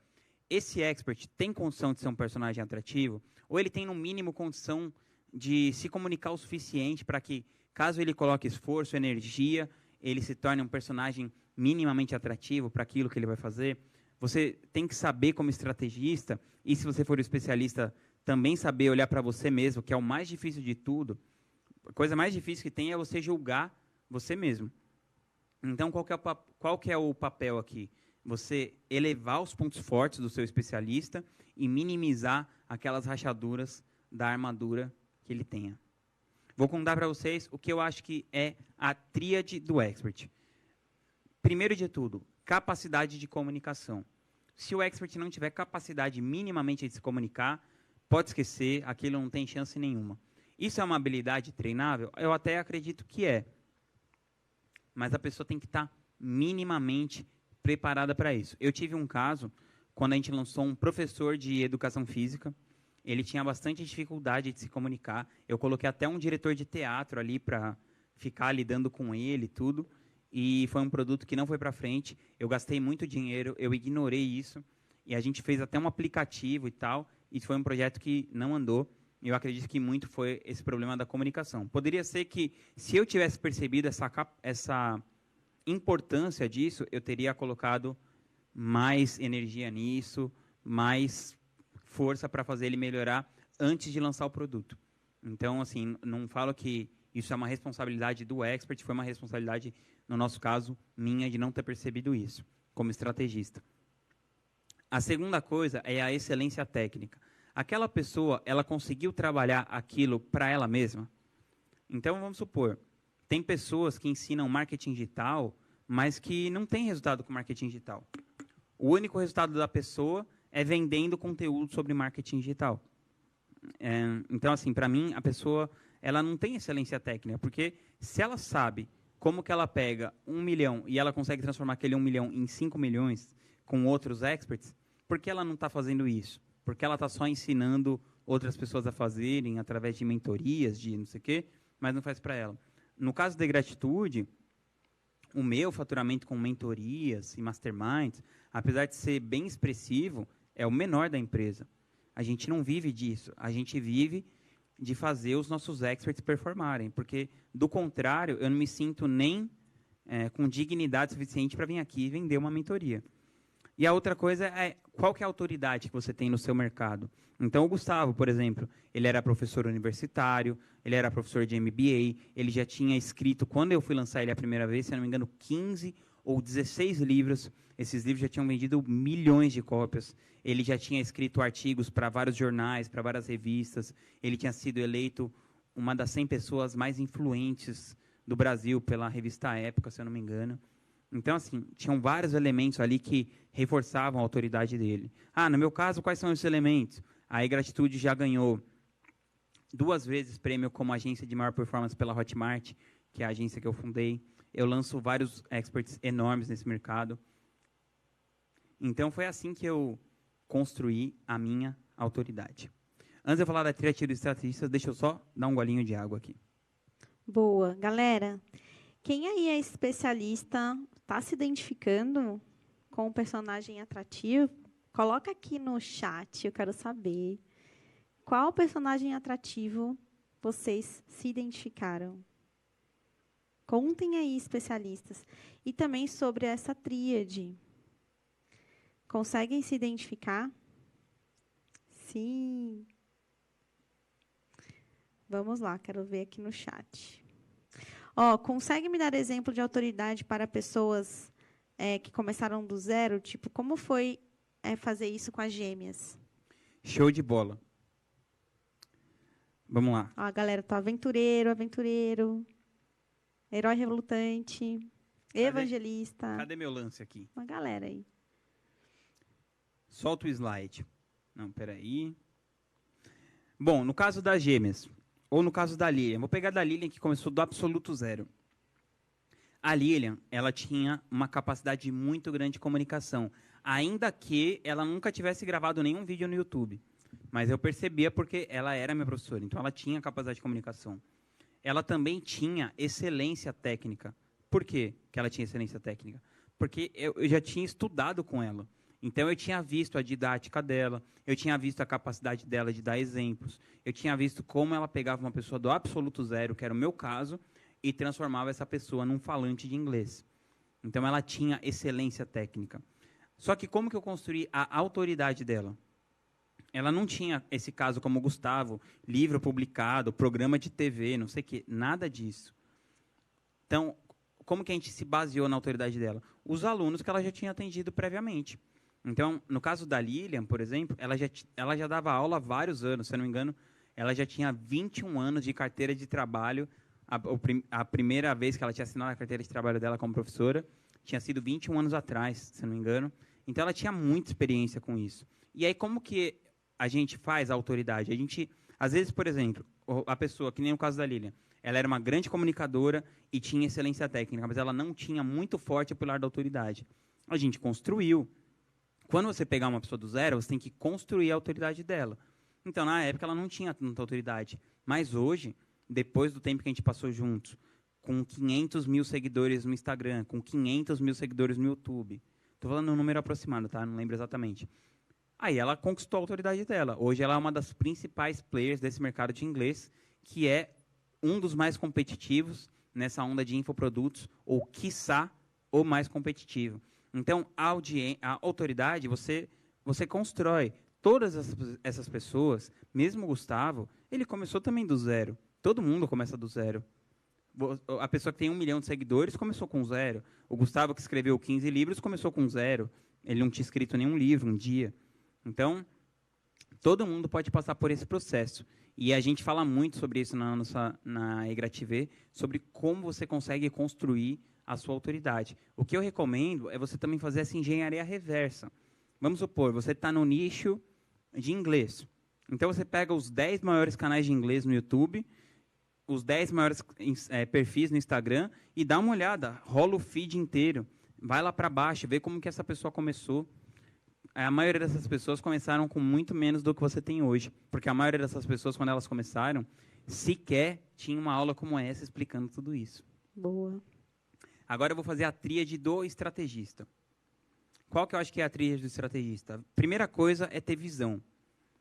esse expert tem condição de ser um personagem atrativo, ou ele tem, no mínimo, condição de se comunicar o suficiente para que, caso ele coloque esforço, energia, ele se torne um personagem minimamente atrativo para aquilo que ele vai fazer. Você tem que saber, como estrategista, e se você for um especialista, também saber olhar para você mesmo, que é o mais difícil de tudo. A coisa mais difícil que tem é você julgar você mesmo. Então, qual que é o papel aqui? Você elevar os pontos fortes do seu especialista e minimizar aquelas rachaduras da armadura que ele tenha. Vou contar para vocês o que eu acho que é a tríade do expert. Primeiro de tudo, capacidade de comunicação. Se o expert não tiver capacidade minimamente de se comunicar, pode esquecer, aquilo não tem chance nenhuma. Isso é uma habilidade treinável? Eu até acredito que é. Mas a pessoa tem que estar minimamente preparada para isso. Eu tive um caso, quando a gente lançou um professor de educação física, ele tinha bastante dificuldade de se comunicar. Eu coloquei até um diretor de teatro ali para ficar lidando com ele e tudo. E foi um produto que não foi para frente. Eu gastei muito dinheiro, eu ignorei isso. E a gente fez até um aplicativo e tal. E foi um projeto que não andou. Eu acredito que muito foi esse problema da comunicação. Poderia ser que, se eu tivesse percebido essa importância disso, eu teria colocado mais energia nisso, mais força para fazer ele melhorar antes de lançar o produto. Então, assim, não falo que isso é uma responsabilidade do expert, foi uma responsabilidade, no nosso caso, minha, de não ter percebido isso, como estrategista. A segunda coisa é a excelência técnica. Aquela pessoa, ela conseguiu trabalhar aquilo para ela mesma? Então, vamos supor, tem pessoas que ensinam marketing digital, mas que não tem resultado com marketing digital. O único resultado da pessoa é vendendo conteúdo sobre marketing digital. Então, assim, para mim, a pessoa ela não tem excelência técnica, porque se ela sabe como que ela pega 1 milhão e ela consegue transformar aquele 1 milhão em 5 milhões com outros experts, por que ela não está fazendo isso? Porque ela está só ensinando outras pessoas a fazerem através de mentorias, de não sei o quê, mas não faz para ela. No caso da Gratitude, o meu faturamento com mentorias e masterminds, apesar de ser bem expressivo, é o menor da empresa. A gente não vive disso. A gente vive de fazer os nossos experts performarem, porque, do contrário, eu não me sinto nem com dignidade suficiente para vir aqui e vender uma mentoria. E a outra coisa é, qual que é a autoridade que você tem no seu mercado? Então, o Gustavo, por exemplo, ele era professor universitário, ele era professor de MBA, ele já tinha escrito, quando eu fui lançar ele a primeira vez, se não me engano, 15 ou 16 livros. Esses livros já tinham vendido milhões de cópias. Ele já tinha escrito artigos para vários jornais, para várias revistas. Ele tinha sido eleito uma das 100 pessoas mais influentes do Brasil pela revista Época, se eu não me engano. Então, assim, tinham vários elementos ali que reforçavam a autoridade dele. No meu caso, quais são esses elementos? A Gratitude já ganhou 2 vezes prêmio como agência de maior performance pela Hotmart, que é a agência que eu fundei. Eu lanço vários experts enormes nesse mercado. Então, foi assim que eu construí a minha autoridade. Antes de eu falar da tríade dos estrategistas, deixa eu só dar um golinho de água aqui. Boa. Galera, quem aí é especialista, está se identificando com um personagem atrativo? Coloca aqui no chat, eu quero saber qual personagem atrativo vocês se identificaram. Contem aí, especialistas. E também sobre essa tríade. Conseguem se identificar? Sim. Vamos lá, quero ver aqui no chat. Consegue me dar exemplo de autoridade para pessoas que começaram do zero? Tipo, como foi fazer isso com as gêmeas? Show de bola. Vamos lá. Ó, galera, aventureiro, herói revoltante, evangelista. Cadê meu lance aqui? Uma galera aí. Solta o slide. Não, peraí. Bom, no caso das gêmeas, ou no caso da Lilian, vou pegar da Lilian que começou do absoluto zero. A Lilian, ela tinha uma capacidade muito grande de comunicação, ainda que ela nunca tivesse gravado nenhum vídeo no YouTube. Mas eu percebia porque ela era minha professora, então ela tinha capacidade de comunicação. Ela também tinha excelência técnica. Por quê que ela tinha excelência técnica? Porque eu já tinha estudado com ela. Então, eu tinha visto a didática dela, eu tinha visto a capacidade dela de dar exemplos, eu tinha visto como ela pegava uma pessoa do absoluto zero, que era o meu caso, e transformava essa pessoa num falante de inglês. Então, ela tinha excelência técnica. Só que como que eu construí a autoridade dela? Ela não tinha esse caso como o Gustavo, livro publicado, programa de TV, não sei o quê, nada disso. Então, como que a gente se baseou na autoridade dela? Os alunos que ela já tinha atendido previamente. Então, no caso da Lilian, por exemplo, ela já dava aula há vários anos, se eu não me engano, ela já tinha 21 anos de carteira de trabalho. A primeira vez que ela tinha assinado a carteira de trabalho dela como professora tinha sido 21 anos atrás, se eu não me engano. Então, ela tinha muita experiência com isso. E aí, como que a gente faz a autoridade? A gente, às vezes, por exemplo, a pessoa, que nem no caso da Lilian, ela era uma grande comunicadora e tinha excelência técnica, mas ela não tinha muito forte o pilar da autoridade. A gente construiu. Quando você pegar uma pessoa do zero, você tem que construir a autoridade dela. Então, na época, ela não tinha tanta autoridade. Mas hoje, depois do tempo que a gente passou juntos, com 500 mil seguidores no Instagram, com 500 mil seguidores no YouTube, estou falando um número aproximado, tá? Não lembro exatamente. Aí ela conquistou a autoridade dela. Hoje ela é uma das principais players desse mercado de inglês, que é um dos mais competitivos nessa onda de infoprodutos, ou, quiçá, o mais competitivo. Então, a autoridade, você constrói. Todas essas pessoas, mesmo o Gustavo, ele começou também do zero. Todo mundo começa do zero. A pessoa que tem 1 milhão de seguidores começou com zero. O Gustavo, que escreveu 15 livros, começou com zero. Ele não tinha escrito nenhum livro um dia. Então, todo mundo pode passar por esse processo. E a gente fala muito sobre isso na EGRA TV, sobre como você consegue construir a sua autoridade. O que eu recomendo é você também fazer essa engenharia reversa. Vamos supor, você está no nicho de inglês. Então, você pega os 10 maiores canais de inglês no YouTube, os 10 maiores perfis no Instagram e dá uma olhada, rola o feed inteiro, vai lá para baixo, vê como que essa pessoa começou. A maioria dessas pessoas começaram com muito menos do que você tem hoje, porque a maioria dessas pessoas, quando elas começaram, sequer tinha uma aula como essa explicando tudo isso. Boa. Agora eu vou fazer a tríade do estrategista. Qual que eu acho que é a tríade do estrategista? A primeira coisa é ter visão.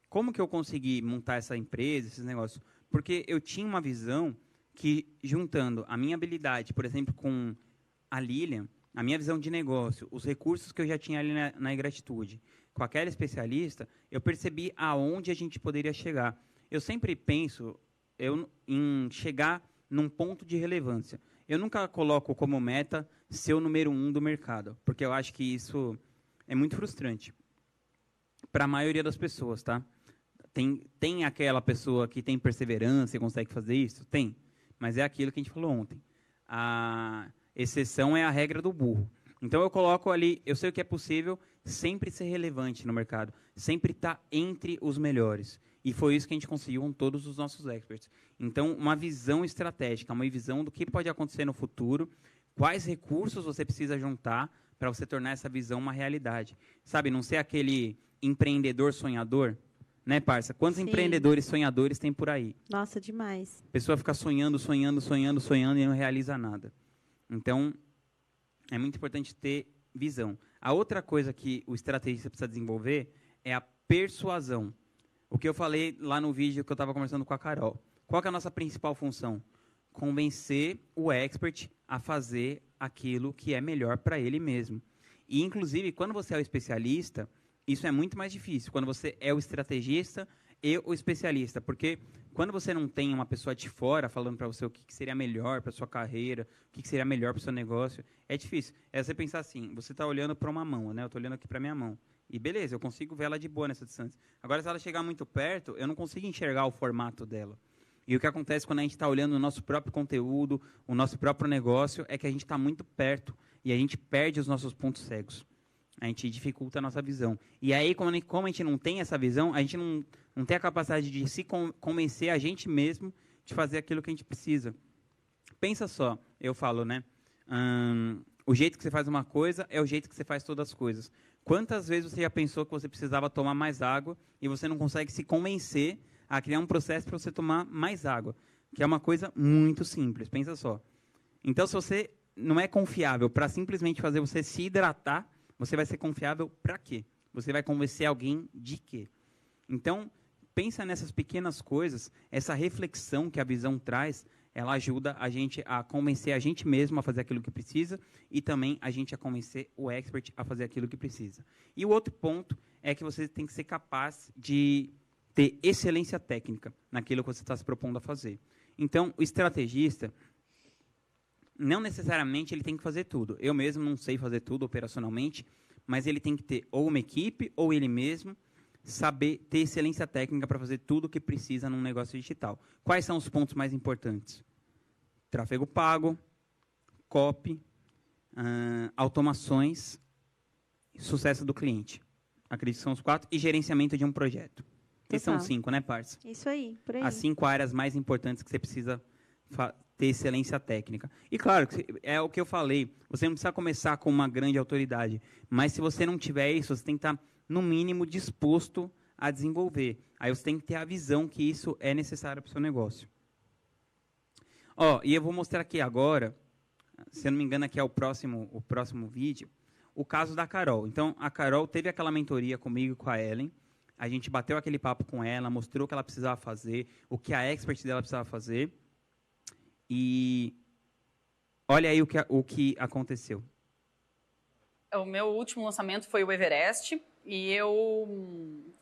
Como que eu consegui montar essa empresa, esses negócios? Porque eu tinha uma visão que, juntando a minha habilidade, por exemplo, com a Lilian, a minha visão de negócio, os recursos que eu já tinha ali na Ingratitude, com aquela especialista, eu percebi aonde a gente poderia chegar. Eu sempre penso em chegar num ponto de relevância. Eu nunca coloco como meta ser o número 1 do mercado, porque eu acho que isso é muito frustrante para a maioria das pessoas, tá? Tem aquela pessoa que tem perseverança e consegue fazer isso? Tem. Mas é aquilo que a gente falou ontem. A exceção é a regra do burro. Então, eu coloco ali, eu sei o que é possível, sempre ser relevante no mercado, sempre estar entre os melhores. E foi isso que a gente conseguiu com todos os nossos experts. Então, uma visão estratégica, uma visão do que pode acontecer no futuro, quais recursos você precisa juntar para você tornar essa visão uma realidade. Sabe, não ser aquele empreendedor sonhador, né, parça? Quantos empreendedores sonhadores tem por aí? Nossa, demais. A pessoa fica sonhando e não realiza nada. Então, é muito importante ter visão. A outra coisa que o estrategista precisa desenvolver é a persuasão. O que eu falei lá no vídeo que eu estava conversando com a Carol. Qual que é a nossa principal função? Convencer o expert a fazer aquilo que é melhor para ele mesmo. E, inclusive, quando você é o especialista, isso é muito mais difícil. Quando você é o estrategista, e o especialista, porque quando você não tem uma pessoa de fora falando para você o que seria melhor para sua carreira, o que seria melhor para o seu negócio, é difícil. É você pensar assim, você está olhando para uma mão, né? Eu estou olhando aqui para minha mão. E beleza, eu consigo ver ela de boa nessa distância. Agora, se ela chegar muito perto, eu não consigo enxergar o formato dela. E o que acontece quando a gente está olhando o nosso próprio conteúdo, o nosso próprio negócio, é que a gente está muito perto e a gente perde os nossos pontos cegos. A gente dificulta a nossa visão. E aí, como a gente não tem essa visão, a gente não tem a capacidade de se convencer a gente mesmo de fazer aquilo que a gente precisa. Pensa só, eu falo, né? O jeito que você faz uma coisa é o jeito que você faz todas as coisas. Quantas vezes você já pensou que você precisava tomar mais água e você não consegue se convencer a criar um processo para você tomar mais água? Que é uma coisa muito simples, pensa só. Então, se você não é confiável para simplesmente fazer você se hidratar, você vai ser confiável para quê? Você vai convencer alguém de quê? Então, pensa nessas pequenas coisas, essa reflexão que a visão traz, ela ajuda a gente a convencer a gente mesmo a fazer aquilo que precisa e também a gente a convencer o expert a fazer aquilo que precisa. E o outro ponto é que você tem que ser capaz de ter excelência técnica naquilo que você está se propondo a fazer. Então, o estrategista, não necessariamente ele tem que fazer tudo. Eu mesmo não sei fazer tudo operacionalmente, mas ele tem que ter ou uma equipe ou ele mesmo saber ter excelência técnica para fazer tudo o que precisa num negócio digital. Quais são os pontos mais importantes? Tráfego pago, copy, automações, sucesso do cliente. Acredito que são os 4. E gerenciamento de um projeto. Esses são 5, né, parça? Isso aí, por aí. As 5 áreas mais importantes que você precisa ter excelência técnica. E claro, é o que eu falei, você não precisa começar com uma grande autoridade, mas se você não tiver isso, você tem que estar, no mínimo, disposto a desenvolver. Aí você tem que ter a visão que isso é necessário para o seu negócio. E eu vou mostrar aqui agora, se eu não me engano, aqui é o próximo vídeo, o caso da Carol. Então, a Carol teve aquela mentoria comigo e com a Ellen, a gente bateu aquele papo com ela, mostrou o que ela precisava fazer, o que a expert dela precisava fazer, e olha aí o que aconteceu. O meu último lançamento foi o Everest e eu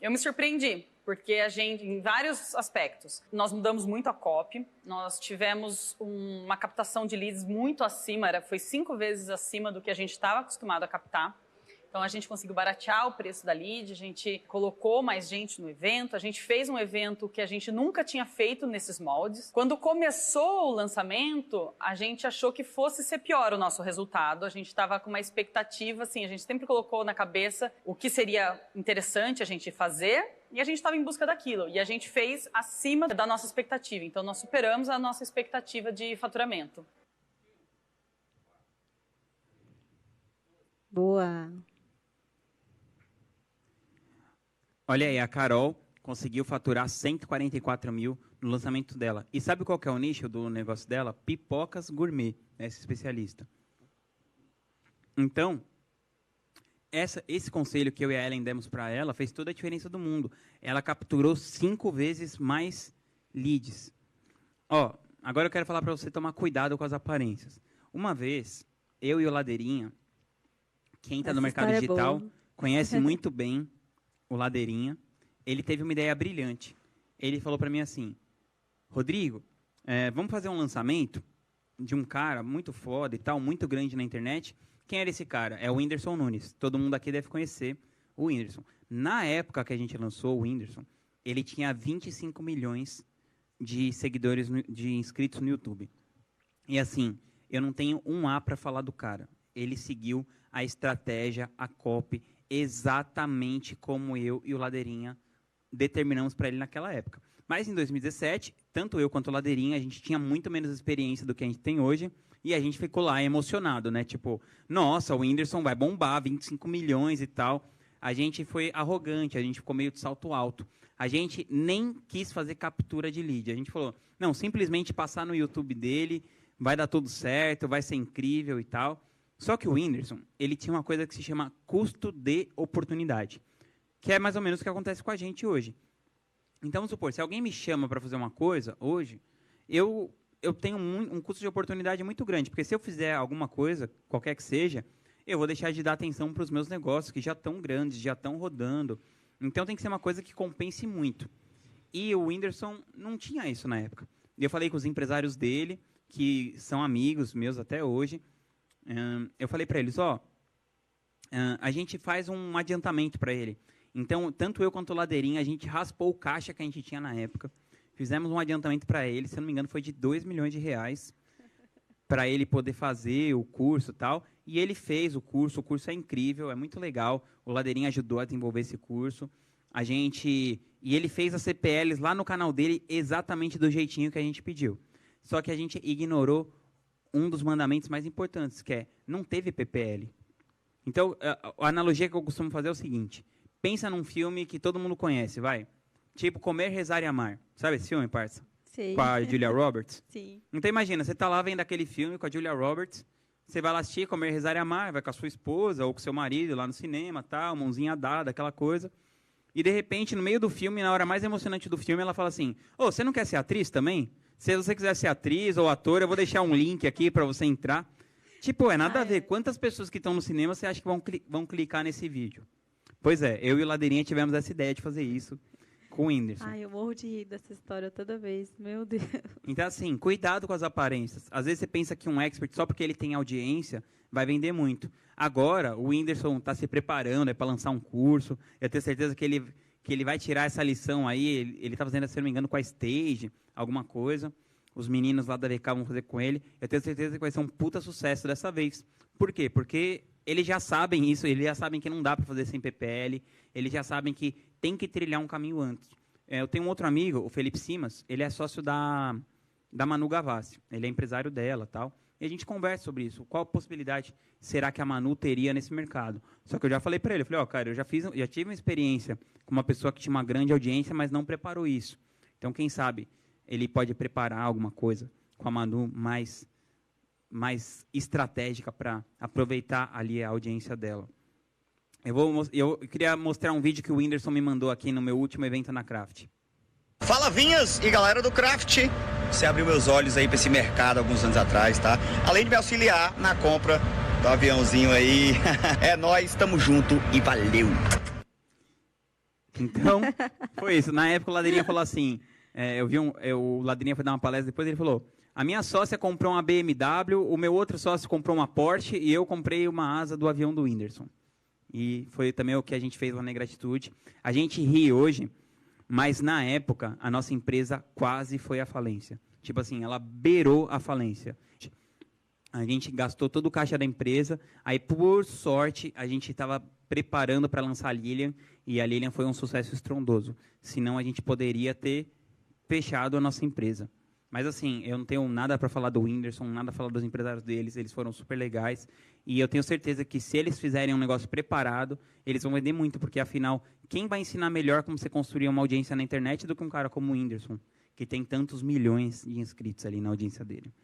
me surpreendi, porque a gente, em vários aspectos, nós mudamos muito a copy, nós tivemos uma captação de leads muito acima, foi 5 vezes acima do que a gente estava acostumado a captar. Então, a gente conseguiu baratear o preço da lead, a gente colocou mais gente no evento, a gente fez um evento que a gente nunca tinha feito nesses moldes. Quando começou o lançamento, a gente achou que fosse ser pior o nosso resultado. A gente estava com uma expectativa, assim, a gente sempre colocou na cabeça o que seria interessante a gente fazer e a gente estava em busca daquilo. E a gente fez acima da nossa expectativa. Então, nós superamos a nossa expectativa de faturamento. Boa! Olha aí, a Carol conseguiu faturar 144 mil no lançamento dela. E sabe qual que é o nicho do negócio dela? Pipocas gourmet, essa especialista. Então, esse conselho que eu e a Ellen demos para ela fez toda a diferença do mundo. Ela capturou 5 vezes mais leads. Agora eu quero falar para você tomar cuidado com as aparências. Uma vez, eu e o Ladeirinha, quem está no mercado digital, conhece muito bem o Ladeirinha, ele teve uma ideia brilhante. Ele falou para mim assim, Rodrigo, vamos fazer um lançamento de um cara muito foda e tal, muito grande na internet. Quem era esse cara? É o Whindersson Nunes. Todo mundo aqui deve conhecer o Whindersson. Na época que a gente lançou o Whindersson, ele tinha 25 milhões de seguidores, de inscritos no YouTube. E assim, eu não tenho um A para falar do cara. Ele seguiu a estratégia, a copy, exatamente como eu e o Ladeirinha determinamos para ele naquela época. Mas em 2017, tanto eu quanto o Ladeirinha, a gente tinha muito menos experiência do que a gente tem hoje, e a gente ficou lá emocionado, né? Tipo, nossa, o Whindersson vai bombar, 25 milhões e tal. A gente foi arrogante, a gente ficou meio de salto alto. A gente nem quis fazer captura de lead. A gente falou, não, simplesmente passar no YouTube dele, vai dar tudo certo, vai ser incrível e tal. Só que o Whindersson, ele tinha uma coisa que se chama custo de oportunidade, que é mais ou menos o que acontece com a gente hoje. Então, vamos supor, se alguém me chama para fazer uma coisa hoje, eu tenho um custo de oportunidade muito grande, porque se eu fizer alguma coisa, qualquer que seja, eu vou deixar de dar atenção para os meus negócios, que já estão grandes, já estão rodando. Então, tem que ser uma coisa que compense muito. E o Whindersson não tinha isso na época. Eu falei com os empresários dele, que são amigos meus até hoje. Eu falei para eles, a gente faz um adiantamento para ele. Então, tanto eu quanto o Ladeirinha, a gente raspou o caixa que a gente tinha na época. Fizemos um adiantamento para ele, se eu não me engano, foi de R$2 milhões para ele poder fazer o curso e tal. E ele fez o curso é incrível, é muito legal. O Ladeirinha ajudou a desenvolver esse curso. E ele fez as CPLs lá no canal dele exatamente do jeitinho que a gente pediu. Só que a gente ignorou um dos mandamentos mais importantes, que é, não teve PPL. Então, a analogia que eu costumo fazer é o seguinte, pensa num filme que todo mundo conhece, vai. Tipo, Comer, Rezar e Amar. Sabe esse filme, parça? Sim. Com a Julia Roberts? Sim. Então, imagina, você tá lá vendo aquele filme com a Julia Roberts, você vai lá assistir Comer, Rezar e Amar, vai com a sua esposa ou com seu marido lá no cinema, tal, mãozinha dada, aquela coisa. E, de repente, no meio do filme, na hora mais emocionante do filme, ela fala assim, você não quer ser atriz também? Se você quiser ser atriz ou ator, eu vou deixar um link aqui para você entrar. Tipo, nada a ver. Quantas pessoas que estão no cinema você acha que vão clicar nesse vídeo? Pois é, eu e o Ladeirinha tivemos essa ideia de fazer isso com o Whindersson. Eu morro de rir dessa história toda vez. Meu Deus. Então, assim, cuidado com as aparências. Às vezes você pensa que um expert, só porque ele tem audiência, vai vender muito. Agora, o Whindersson está se preparando para lançar um curso. Eu tenho certeza que ele vai tirar essa lição aí. Ele está fazendo, se não me engano, com a Stage, alguma coisa. Os meninos lá da VK vão fazer com ele. Eu tenho certeza que vai ser um puta sucesso dessa vez. Por quê? Porque eles já sabem isso, eles já sabem que não dá para fazer sem PPL, eles já sabem que tem que trilhar um caminho antes. Eu tenho um outro amigo, o Felipe Simas, ele é sócio da Manu Gavassi, ele é empresário dela, tal. E a gente conversa sobre isso. Qual possibilidade será que a Manu teria nesse mercado? Só que eu já falei para ele, eu falei, cara, eu já tive uma experiência com uma pessoa que tinha uma grande audiência, mas não preparou isso. Então, quem sabe, ele pode preparar alguma coisa com a Manu mais estratégica para aproveitar ali a audiência dela. Eu queria mostrar um vídeo que o Whindersson me mandou aqui no meu último evento na Craft. Fala Vinhas e galera do Craft, você abriu meus olhos aí para esse mercado alguns anos atrás, tá? Além de me auxiliar na compra do aviãozinho aí, é nóis, tamo junto e valeu! Então, foi isso. Na época o Ladeirinha falou assim, o Ladeirinha foi dar uma palestra, depois ele falou, a minha sócia comprou uma BMW, o meu outro sócio comprou uma Porsche e eu comprei uma asa do avião do Whindersson. E foi também o que a gente fez lá na Ingratitude. A gente ri hoje, mas na época a nossa empresa quase foi à falência. Tipo assim, ela beirou a falência. A gente gastou todo o caixa da empresa, aí por sorte a gente estava preparando para lançar a Lilian, e a Lilian foi um sucesso estrondoso. Senão a gente poderia ter fechado a nossa empresa. Mas assim, eu não tenho nada para falar do Whindersson, nada para falar dos empresários deles, eles foram super legais. E eu tenho certeza que se eles fizerem um negócio preparado, eles vão vender muito, porque afinal, quem vai ensinar melhor como você construir uma audiência na internet do que um cara como o Whindersson, que tem tantos milhões de inscritos ali na audiência dele.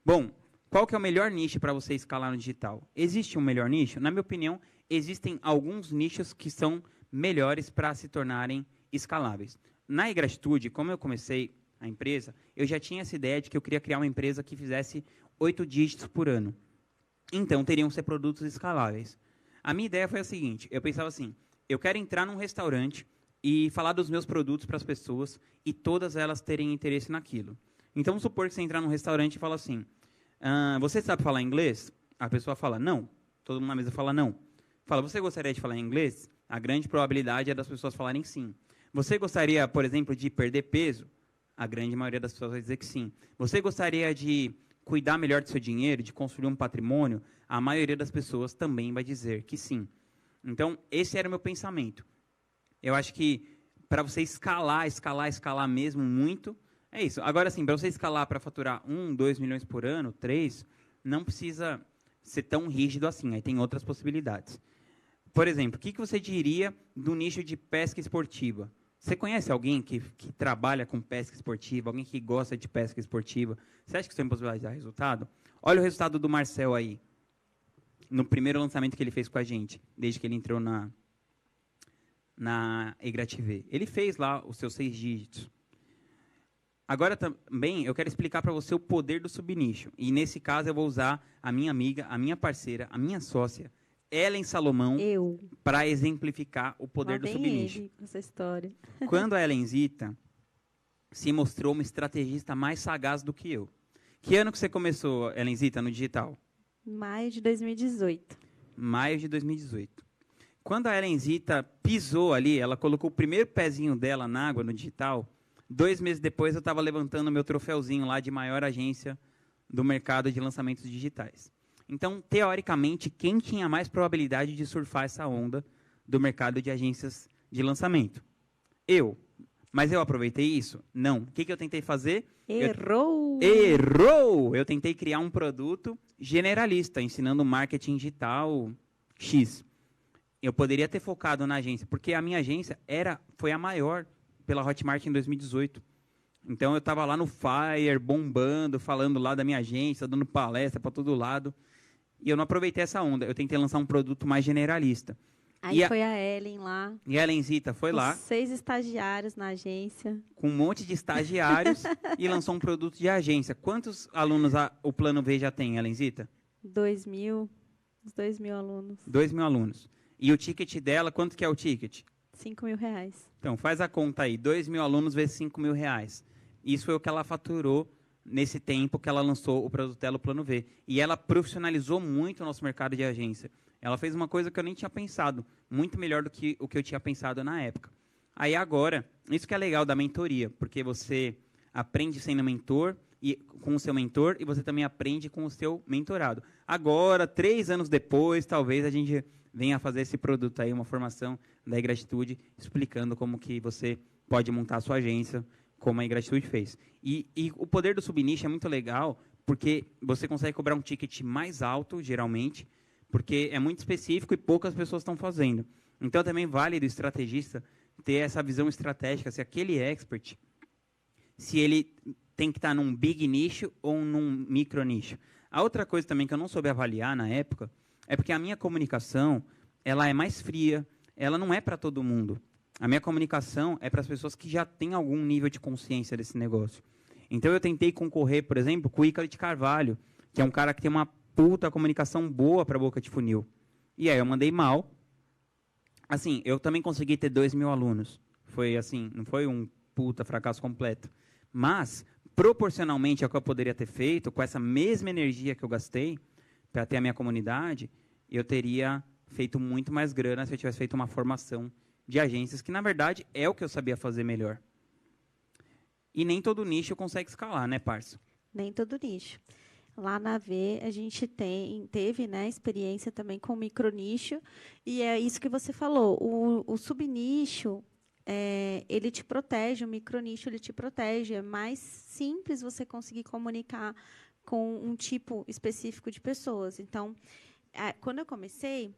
Bom, qual que é o melhor nicho para você escalar no digital? Existe um melhor nicho? Na minha opinião, existem alguns nichos que são melhores para se tornarem escaláveis. Na Ingratitude, como eu comecei a empresa, eu já tinha essa ideia de que eu queria criar uma empresa que fizesse 8 dígitos por ano. Então, teriam que ser produtos escaláveis. A minha ideia foi a seguinte, eu pensava assim, eu quero entrar num restaurante e falar dos meus produtos para as pessoas e todas elas terem interesse naquilo. Então, vamos supor que você entrar num restaurante e fala assim, você sabe falar inglês? A pessoa fala, não. Todo mundo na mesa fala, não. Fala, você gostaria de falar inglês? A grande probabilidade é das pessoas falarem sim. Você gostaria, por exemplo, de perder peso? A grande maioria das pessoas vai dizer que sim. Você gostaria de cuidar melhor do seu dinheiro, de construir um patrimônio? A maioria das pessoas também vai dizer que sim. Então, esse era o meu pensamento. Eu acho que para você escalar mesmo muito, é isso. Agora, sim, para você escalar para faturar 1, 2 milhões por ano, 3, não precisa ser tão rígido assim. Aí tem outras possibilidades. Por exemplo, o que você diria do nicho de pesca esportiva? Você conhece alguém que trabalha com pesca esportiva, alguém que gosta de pesca esportiva? Você acha que isso tem possibilidade de dar resultado? Olha o resultado do Marcel aí, no primeiro lançamento que ele fez com a gente, desde que ele entrou na Igrative. Ele fez lá os seus 6 dígitos. Agora também eu quero explicar para você o poder do subnicho. E nesse caso eu vou usar a minha amiga, a minha parceira, a minha sócia, Ellen Salomão, para exemplificar o poder do subnicho. Essa história. Quando a Ellenzita se mostrou uma estrategista mais sagaz do que eu. Que ano que você começou, Helenzita, no digital? Maio de 2018. Maio de 2018. Quando a Helenzita pisou ali, ela colocou o primeiro pezinho dela na água, no digital, 2 meses depois eu estava levantando meu troféuzinho lá de maior agência do mercado de lançamentos digitais. Então, teoricamente, quem tinha mais probabilidade de surfar essa onda do mercado de agências de lançamento? Eu. Mas eu aproveitei isso? Não. O que eu tentei fazer? Errou! Errou! Eu tentei criar um produto generalista, ensinando marketing digital X. Eu poderia ter focado na agência, porque a minha agência foi a maior pela Hotmart em 2018. Então, eu estava lá no Fire, bombando, falando lá da minha agência, dando palestra para todo lado. E eu não aproveitei essa onda. Eu tentei lançar um produto mais generalista. Aí foi a Ellen lá. E a Helenzita foi lá. 6 estagiários na agência. Com um monte de estagiários e lançou um produto de agência. Quantos alunos o Plano V já tem, Helenzita? 2.000. Uns 2.000 alunos. 2.000 alunos. E o ticket dela, quanto que é o ticket? R$5.000. Então, faz a conta aí. 2.000 alunos vezes R$5.000. Isso foi o que ela faturou nesse tempo que ela lançou o produto dela, o Plano V. E ela profissionalizou muito o nosso mercado de agência. Ela fez uma coisa que eu nem tinha pensado, muito melhor do que o que eu tinha pensado na época. Aí agora, isso que é legal da mentoria, porque você aprende sendo mentor, e com o seu mentor, e você também aprende com o seu mentorado. Agora, 3 anos depois, talvez a gente venha fazer esse produto aí, uma formação da Ingratitude, explicando como que você pode montar a sua agência, como a Ingratitude fez. E o poder do subnicho é muito legal, porque você consegue cobrar um ticket mais alto, geralmente, porque é muito específico e poucas pessoas estão fazendo. Então, também vale do estrategista ter essa visão estratégica, se aquele expert, se ele tem que estar num big nicho ou num micro nicho. A outra coisa também que eu não soube avaliar na época é porque a minha comunicação ela é mais fria, ela não é para todo mundo. A minha comunicação é para as pessoas que já têm algum nível de consciência desse negócio. Então, eu tentei concorrer, por exemplo, com o Ícaro de Carvalho, que é um cara que tem uma puta comunicação boa para boca de funil. E aí eu mandei mal. Assim, eu também consegui ter 2.000 alunos. Foi assim, não foi um puta fracasso completo. Mas, proporcionalmente ao que eu poderia ter feito, com essa mesma energia que eu gastei para ter a minha comunidade, eu teria feito muito mais grana se eu tivesse feito uma formação de agências, que na verdade é o que eu sabia fazer melhor. E nem todo nicho consegue escalar, né, parça? Nem todo nicho. Lá na V, a gente teve, né, experiência também com micronicho, e é isso que você falou. O subnicho, ele te protege, o micronicho ele te protege. É mais simples você conseguir comunicar com um tipo específico de pessoas. Então, quando eu comecei,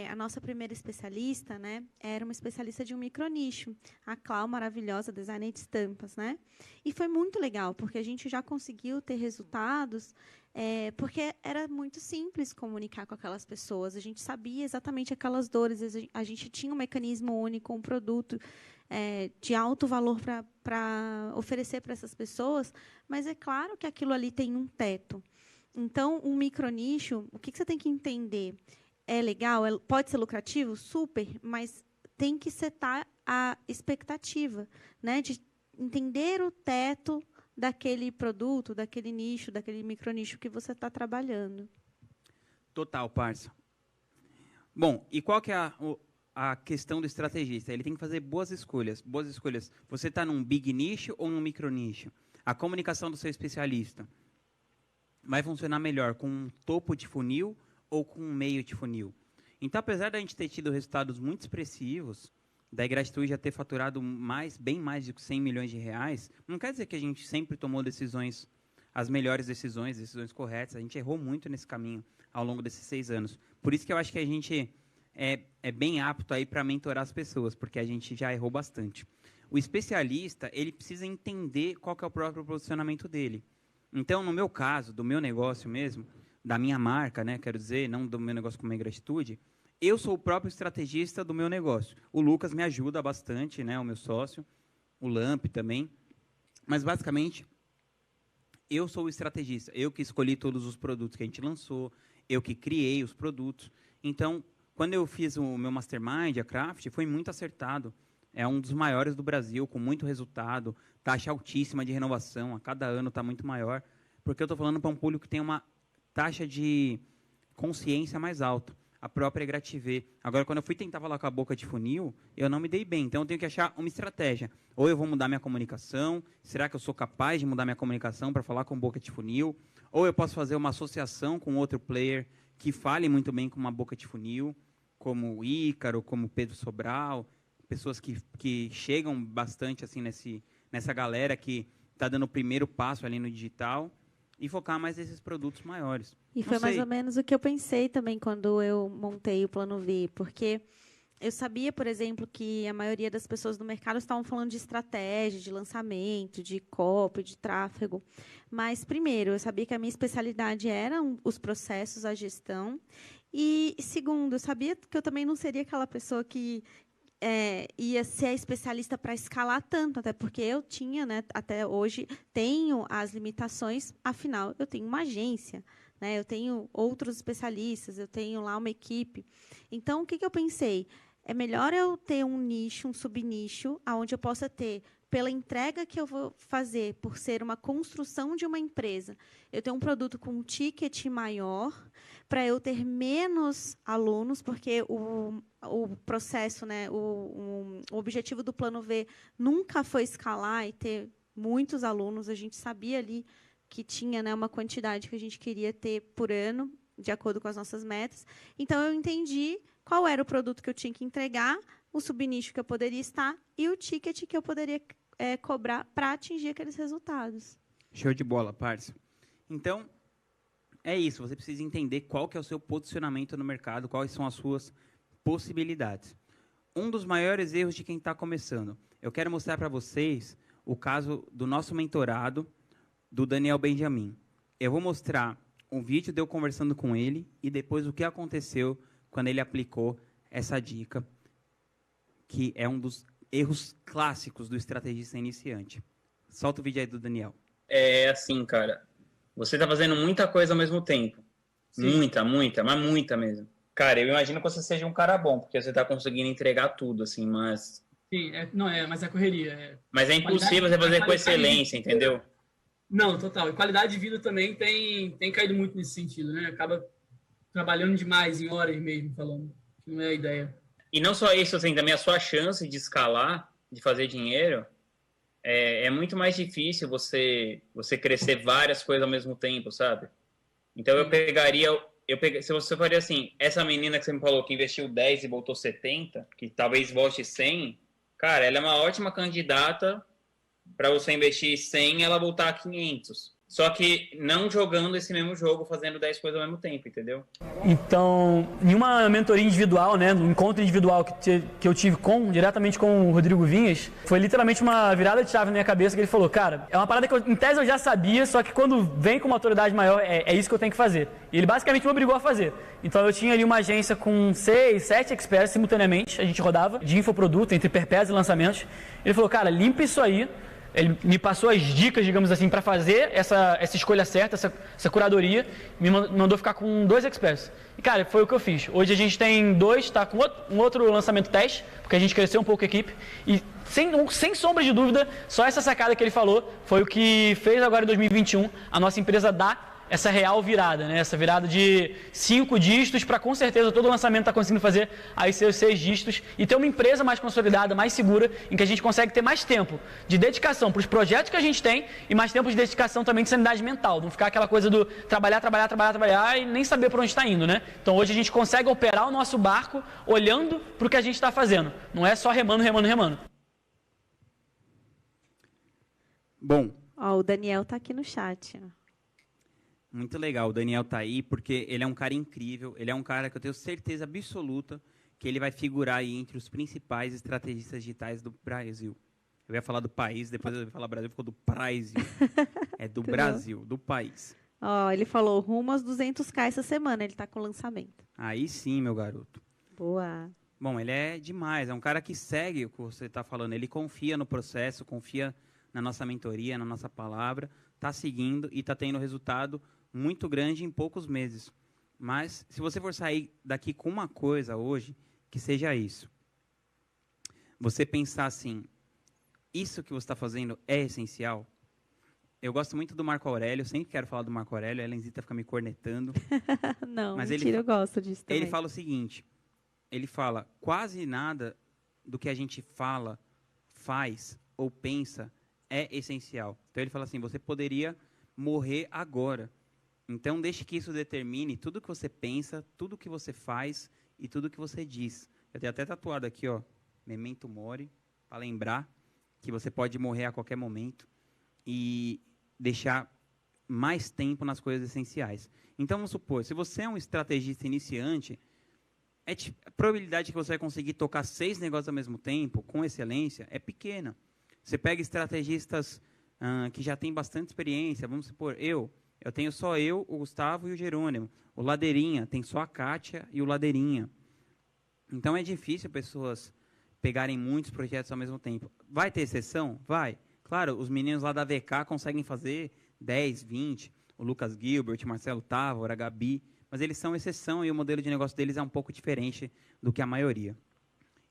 a nossa primeira especialista, né, era uma especialista de um micronicho, a Clau, maravilhosa, designer de estampas, né? E foi muito legal, porque a gente já conseguiu ter resultados, porque era muito simples comunicar com aquelas pessoas. A gente sabia exatamente aquelas dores, a gente tinha um mecanismo único, um produto de alto valor para oferecer para essas pessoas, mas é claro que aquilo ali tem um teto. Então, um micronicho, o que você tem que entender? É legal, pode ser lucrativo? Super, mas tem que setar a expectativa, né, de entender o teto daquele produto, daquele nicho, daquele micronicho que você está trabalhando. Total, parça. Bom, e qual que é a questão do estrategista? Ele tem que fazer boas escolhas. Boas escolhas. Você está num big nicho ou num micro nicho? A comunicação do seu especialista vai funcionar melhor com um topo de funil ou com um meio de funil. Então, apesar da gente ter tido resultados muito expressivos, da Ingratitude já ter faturado bem mais de 100 milhões de reais, não quer dizer que a gente sempre tomou decisões, as melhores decisões corretas. A gente errou muito nesse caminho ao longo desses 6 anos. Por isso que eu acho que a gente é bem apto aí para mentorar as pessoas, porque a gente já errou bastante. O especialista, ele precisa entender qual que é o próprio posicionamento dele. Então, no meu caso, do meu negócio mesmo, da minha marca, né, quero dizer, não do meu negócio como a Ingratitude, eu sou o próprio estrategista do meu negócio. O Lucas me ajuda bastante, né, o meu sócio, o Lamp também. Mas, basicamente, eu sou o estrategista. Eu que escolhi todos os produtos que a gente lançou, eu que criei os produtos. Então, quando eu fiz o meu mastermind, a Craft, foi muito acertado. É um dos maiores do Brasil, com muito resultado, taxa altíssima de renovação, a cada ano está muito maior, porque eu estou falando para um público que tem uma taxa de consciência mais alta. A própria Grativer. Agora, quando eu fui tentar falar com a boca de funil, eu não me dei bem. Então, eu tenho que achar uma estratégia. Ou eu vou mudar minha comunicação. Será que eu sou capaz de mudar minha comunicação para falar com boca de funil? Ou eu posso fazer uma associação com outro player que fale muito bem com uma boca de funil, como o Ícaro, como o Pedro Sobral, pessoas que chegam bastante assim nessa galera que está dando o primeiro passo ali no digital, e focar mais nesses produtos maiores. E foi mais ou menos o que eu pensei também quando eu montei o Plano V, porque eu sabia, por exemplo, que a maioria das pessoas do mercado estavam falando de estratégia, de lançamento, de copy, de tráfego. Mas, primeiro, eu sabia que a minha especialidade eram os processos, a gestão. E, segundo, eu sabia que eu também não seria aquela pessoa que ia ser a especialista para escalar tanto, até porque eu tinha, né, até hoje, tenho as limitações, afinal, eu tenho uma agência, né, eu tenho outros especialistas, eu tenho lá uma equipe. Então, o que eu pensei? É melhor eu ter um nicho, um subnicho, onde eu possa ter, pela entrega que eu vou fazer, por ser uma construção de uma empresa, eu ter um produto com um ticket maior, para eu ter menos alunos, porque o processo, né, o objetivo do Plano V nunca foi escalar e ter muitos alunos. A gente sabia ali que tinha, né, uma quantidade que a gente queria ter por ano, de acordo com as nossas metas. Então, eu entendi qual era o produto que eu tinha que entregar, o subnicho que eu poderia estar e o ticket que eu poderia cobrar para atingir aqueles resultados. Show de bola, parça. Então, é isso. Você precisa entender qual que é o seu posicionamento no mercado, quais são as suas possibilidades. Um dos maiores erros de quem está começando. Eu quero mostrar para vocês o caso do nosso mentorado, do Daniel Benjamin. Eu vou mostrar um vídeo de eu conversando com ele e depois o que aconteceu quando ele aplicou essa dica, que é um dos erros clássicos do estrategista iniciante. Solta o vídeo aí do Daniel. É assim, cara. Você tá fazendo muita coisa ao mesmo tempo. Sim. Mas muita mesmo. Cara, eu imagino que você seja um cara bom, porque você tá conseguindo entregar tudo, assim, mas... Sim, mas é correria. Mas é impossível você fazer com excelência, entendeu? Não, total. E qualidade de vida também tem caído muito nesse sentido, né? Acaba trabalhando demais em horas mesmo, falando. Não é a ideia. E não só isso, assim, também a sua chance de escalar, de fazer dinheiro, é muito mais difícil você crescer várias coisas ao mesmo tempo, sabe? Então, se você faria assim, essa menina que você me falou que investiu 10 e voltou 70, que talvez volte 100, cara, ela é uma ótima candidata para você investir 100 e ela voltar a 500. Só que não jogando esse mesmo jogo, fazendo 10 coisas ao mesmo tempo, entendeu? Então, em uma mentoria individual, né, um encontro individual que eu tive diretamente com o Rodrigo Vinhas, foi literalmente uma virada de chave na minha cabeça, que ele falou, cara, é uma parada que em tese eu já sabia, só que quando vem com uma autoridade maior, é isso que eu tenho que fazer. E ele basicamente me obrigou a fazer. Então, eu tinha ali uma agência com 6, 7 experts simultaneamente, a gente rodava, de infoproduto, entre perpétuos e lançamentos. Ele falou, cara, limpa isso aí. Ele me passou as dicas, digamos assim, para fazer essa escolha certa, essa curadoria, me mandou ficar com 2 experts. E, cara, foi o que eu fiz. Hoje a gente tem 2, tá com um outro lançamento teste, porque a gente cresceu um pouco a equipe, e sem sombra de dúvida, só essa sacada que ele falou foi o que fez agora em 2021 a nossa empresa dar essa real virada, né? Essa virada de 5 dígitos para, com certeza, todo lançamento está conseguindo fazer aí seus 6 dígitos e ter uma empresa mais consolidada, mais segura, em que a gente consegue ter mais tempo de dedicação para os projetos que a gente tem e mais tempo de dedicação também de sanidade mental, não ficar aquela coisa do trabalhar e nem saber para onde está indo, né? Então, hoje a gente consegue operar o nosso barco olhando para o que a gente está fazendo, não é só remando. Bom. O Daniel está aqui no chat, Muito legal, o Daniel tá aí, porque ele é um cara incrível, ele é um cara que eu tenho certeza absoluta que ele vai figurar aí entre os principais estrategistas digitais do Brasil. Eu ia falar do país, depois eu ia falar Brasil, ficou do Brasil. É do Brasil, do país. Ele falou, rumo aos 200k essa semana, ele tá com lançamento. Aí sim, meu garoto. Boa. Bom, ele é demais, é um cara que segue o que você está falando, ele confia no processo, confia na nossa mentoria, na nossa palavra, está seguindo e está tendo resultado muito grande em poucos meses. Mas, se você for sair daqui com uma coisa hoje, que seja isso. você pensar assim, isso que você está fazendo é essencial? Eu gosto muito do Marco Aurélio, sempre quero falar do Marco Aurélio, a Helenzita fica me cornetando. Não, Mas mentira, eu gosto disso também. Ele fala o seguinte, ele fala, quase nada do que a gente fala, faz ou pensa é essencial. Então ele fala assim, você poderia morrer agora. Então deixe que isso determine tudo que você pensa, tudo que você faz e tudo que você diz. Eu tenho até tatuado aqui, ó, Memento Mori, para lembrar que você pode morrer a qualquer momento e deixar mais tempo nas coisas essenciais. Então, vamos supor, se você é um estrategista iniciante, a probabilidade que você vai conseguir tocar 6 negócios ao mesmo tempo, com excelência, é pequena. Você pega estrategistas que já têm bastante experiência, vamos supor, eu tenho só eu, o Gustavo e o Jerônimo. O Ladeirinha tem só a Kátia e o Ladeirinha. Então, é difícil pessoas pegarem muitos projetos ao mesmo tempo. Vai ter exceção? Vai. Claro, os meninos lá da VK conseguem fazer 10, 20, o Lucas Gilbert, Marcelo Távora, a Gabi, mas eles são exceção e o modelo de negócio deles é um pouco diferente do que a maioria.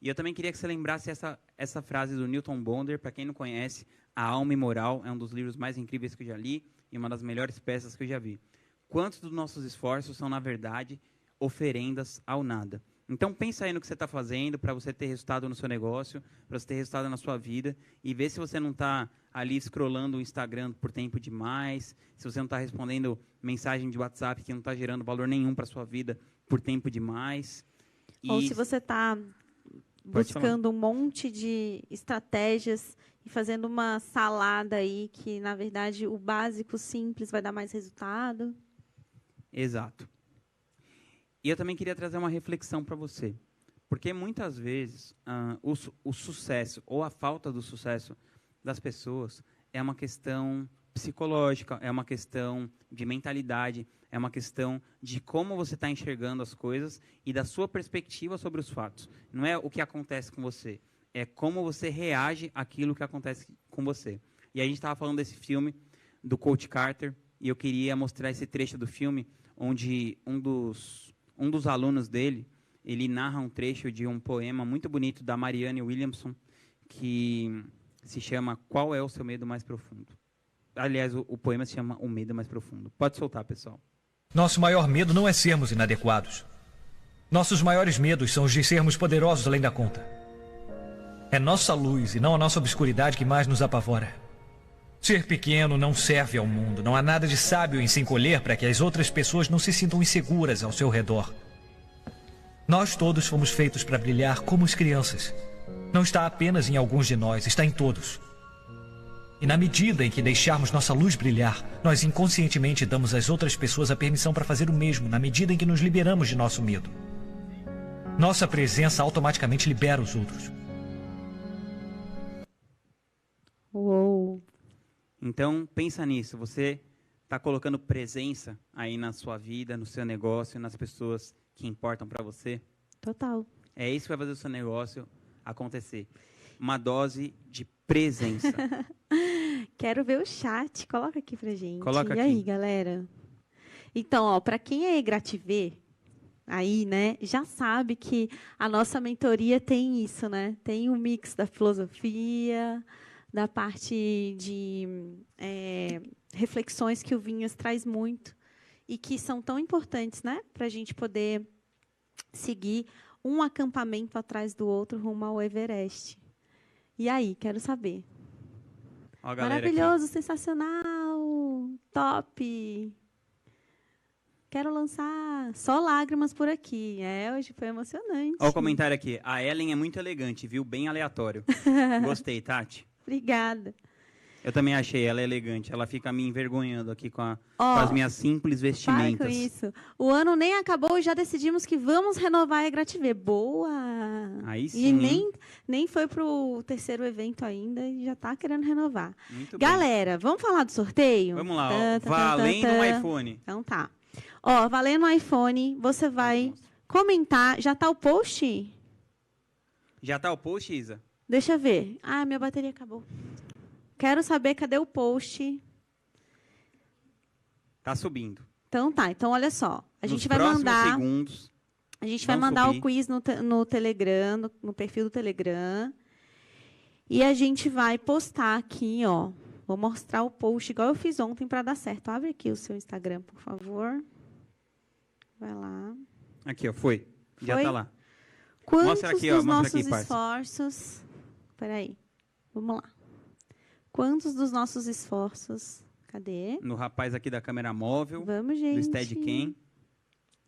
E eu também queria que você lembrasse essa frase do Newton Bonder, para quem não conhece, A Alma Imoral, é um dos livros mais incríveis que eu já li e uma das melhores peças que eu já vi. Quantos dos nossos esforços são, na verdade, oferendas ao nada? Então, pensa aí no que você está fazendo para você ter resultado no seu negócio, para você ter resultado na sua vida, e vê se você não está ali scrollando o Instagram por tempo demais, se você não está respondendo mensagem de WhatsApp que não está gerando valor nenhum para a sua vida por tempo demais. Ou se você está buscando um monte de estratégias e fazendo uma salada aí que, na verdade, o básico, simples, vai dar mais resultado. Exato. E eu também queria trazer uma reflexão para você. Porque muitas vezes o sucesso ou a falta do sucesso das pessoas é uma questão psicológica, é uma questão de mentalidade, é uma questão de como você está enxergando as coisas e da sua perspectiva sobre os fatos. Não é o que acontece com você, é como você reage àquilo que acontece com você. E a gente estava falando desse filme, do Coach Carter, e eu queria mostrar esse trecho do filme, onde um dos alunos dele, ele narra um trecho de um poema muito bonito da Marianne Williamson, que se chama Qual é o seu medo mais profundo? Aliás, o poema se chama O Medo Mais Profundo. Pode soltar, pessoal. Nosso maior medo não é sermos inadequados. Nossos maiores medos são os de sermos poderosos além da conta. É nossa luz e não a nossa obscuridade que mais nos apavora. Ser pequeno não serve ao mundo. Não há nada de sábio em se encolher para que as outras pessoas não se sintam inseguras ao seu redor. Nós todos fomos feitos para brilhar como as crianças. Não está apenas em alguns de nós, está em todos. E na medida em que deixarmos nossa luz brilhar, nós inconscientemente damos às outras pessoas a permissão para fazer o mesmo, na medida em que nos liberamos de nosso medo. Nossa presença automaticamente libera os outros. Uou! Então, pensa nisso. Você está colocando presença aí na sua vida, no seu negócio, nas pessoas que importam para você? Total. É isso que vai fazer o seu negócio acontecer. Uma dose de presença. Quero ver o chat. Coloca aqui pra gente. Coloca e aqui. aí, galera? Então, ó, para quem é Egrativê, aí, né, já sabe que a nossa mentoria tem isso, né? Tem um mix da filosofia, da parte de reflexões que o Vinhas traz muito e que são tão importantes, né, para a gente poder seguir um acampamento atrás do outro rumo ao Everest. E aí, quero saber. Ó, a galera Maravilhoso, aqui. sensacional, top. Quero lançar só lágrimas por aqui. Hoje foi emocionante. Ó o comentário aqui. A Ellen é muito elegante, viu? Bem aleatório. Gostei, Tati. Obrigada. Eu também achei ela elegante. Ela fica me envergonhando aqui com as minhas simples vestimentas. Para com isso. O ano nem acabou e já decidimos que vamos renovar a Egrativê. Boa! Aí sim. E nem foi para o terceiro evento ainda e já está querendo renovar. Muito Galera, vamos falar do sorteio? Vamos lá. Valendo um iPhone. Então tá. Ó, valendo um iPhone, você vai comentar. Já está o post? Já está o post, Isa? Deixa eu ver. Ah, minha bateria acabou. Quero saber cadê o post. Tá subindo. Então tá. Então olha só. A gente vai próximos mandar. Segundos, A gente vai mandar o quiz no Telegram, no perfil do Telegram. E a gente vai postar aqui, ó. Vou mostrar o post igual eu fiz ontem para dar certo. Abre aqui o seu Instagram, por favor. Vai lá. Aqui, ó, foi. Já Foi? tá lá. Quantos Mostra aqui, ó, dos mostra nossos aqui, parça. esforços... Peraí. Vamos lá. Quantos dos nossos esforços... Cadê? No rapaz aqui da câmera móvel. Vamos, gente. Do Steadicam.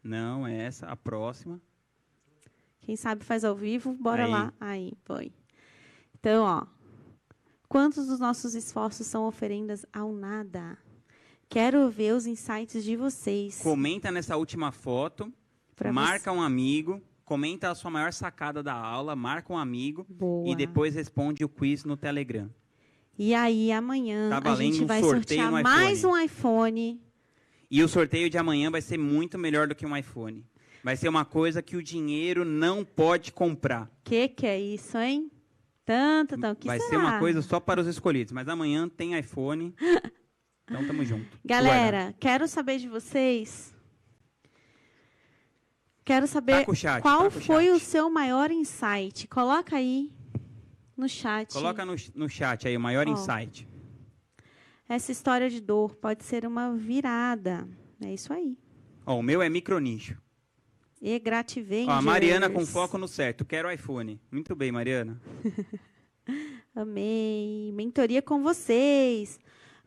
Não, é essa. A próxima. Quem sabe faz ao vivo. Bora Aí. lá. Aí, foi. Então, ó. Quantos dos nossos esforços são oferendas ao nada? Quero ver os insights de vocês. Comenta nessa última foto. Pra Marca um amigo. Comenta a sua maior sacada da aula. Marca um amigo. Boa. E depois responde o quiz no Telegram. E aí, amanhã, Tá a valendo gente um vai sorteio sortear no mais iPhone. um iPhone. E o sorteio de amanhã vai ser muito melhor do que um iPhone. Vai ser uma coisa que o dinheiro não pode comprar. Que é isso, hein? Que Vai será? ser uma coisa só para os escolhidos. Mas amanhã tem iPhone. Então, tamo junto. Galera, quero saber de vocês. Quero saber Tá com o chat, qual tá com o foi chat. o seu maior insight. Coloca aí no chat. Coloca no chat aí o maior Ó. insight. Essa história de dor pode ser uma virada. É isso aí. Ó, o meu é micronicho. E Grativengers. Ó, a Mariana com foco no certo. Quero iPhone. Muito bem, Mariana. Amei. Mentoria com vocês.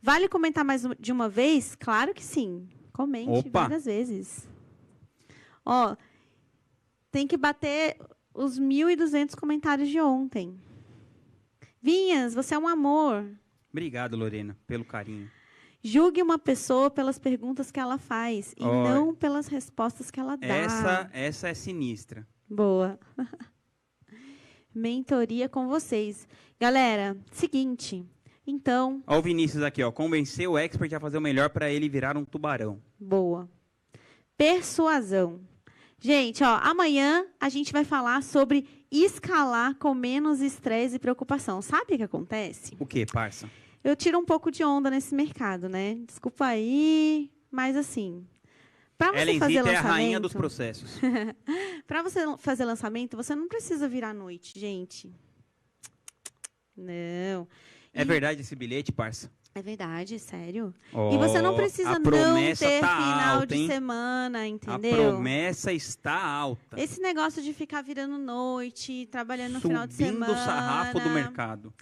Vale comentar mais de uma vez? Claro que sim. Comente Opa. várias vezes. Ó, tem que bater os 1.200 comentários de ontem. Vinhas, você é um amor. Obrigado, Lorena, pelo carinho. Julgue uma pessoa pelas perguntas que ela faz e Ó, não pelas respostas que ela dá. Essa é sinistra. Boa. Mentoria com vocês. Galera, seguinte. Então, Ó o Vinícius aqui, ó. Convencer o expert a fazer o melhor para ele virar um tubarão. boa. Persuasão. Gente, ó, amanhã a gente vai falar sobre escalar com menos estresse e preocupação. Sabe o que acontece? O que, parça? Eu tiro um pouco de onda nesse mercado, né? Desculpa aí, mas assim, para você Ellen fazer Zita é a lançamento, rainha dos processos. para você fazer lançamento, você não precisa virar à noite, gente. Não. É verdade esse bilhete, parça? É verdade, sério. Ó, E você não precisa a não promessa ter tá final alta, de hein? semana, A entendeu? promessa está alta. Esse negócio de ficar virando noite, trabalhando no final de Subindo semana. o sarrafo do mercado.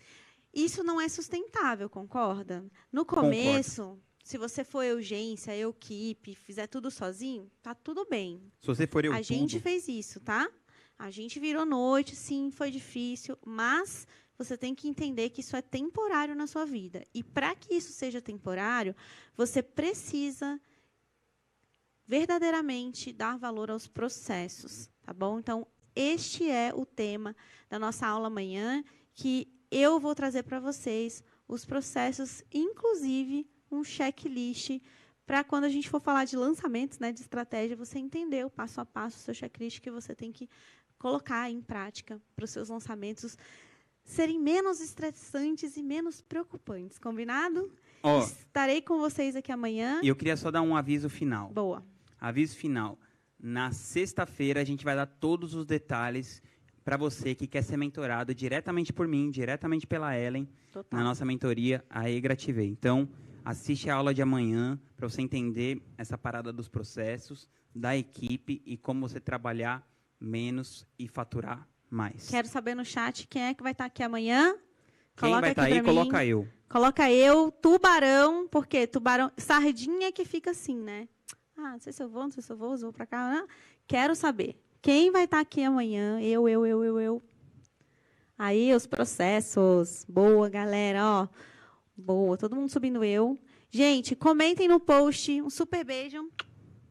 Isso não é sustentável, concorda? No começo, se você for urgência, equipe, fizer tudo sozinho, tá tudo bem. Se você for eu A gente tudo, fez isso, tá? A gente virou noite, sim, foi difícil, mas você tem que entender que isso é temporário na sua vida. E para que isso seja temporário, você precisa verdadeiramente dar valor aos processos, tá bom? Então, este é o tema da nossa aula amanhã, que eu vou trazer para vocês os processos, inclusive um checklist, para quando a gente for falar de lançamentos, né, de estratégia, você entender o passo a passo, o seu checklist que você tem que colocar em prática para os seus lançamentos serem menos estressantes e menos preocupantes. Combinado? ó, Estarei com vocês aqui amanhã. e eu queria só dar um aviso final. Boa. Aviso final. Na sexta-feira, a gente vai dar todos os detalhes para você que quer ser mentorado diretamente por mim, diretamente pela Ellen, Total. na nossa mentoria, a Egrativei. Então, assiste a aula de amanhã para você entender essa parada dos processos, da equipe e como você trabalhar menos e faturar mais. Quero saber no chat quem é que vai estar aqui amanhã. Quem Coloca vai estar aqui aí, pra mim. coloca eu. Coloca eu, tubarão, porque tubarão, sardinha que fica assim, né? Ah, não sei se eu vou, vou pra cá. Né? Quero saber. Quem vai estar aqui amanhã? Eu. Aí, os processos. Boa, galera, ó. Boa, todo mundo subindo eu. Gente, comentem no post. Um super beijo.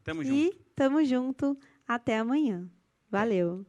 Tamo E junto. tamo junto. Até amanhã. Valeu.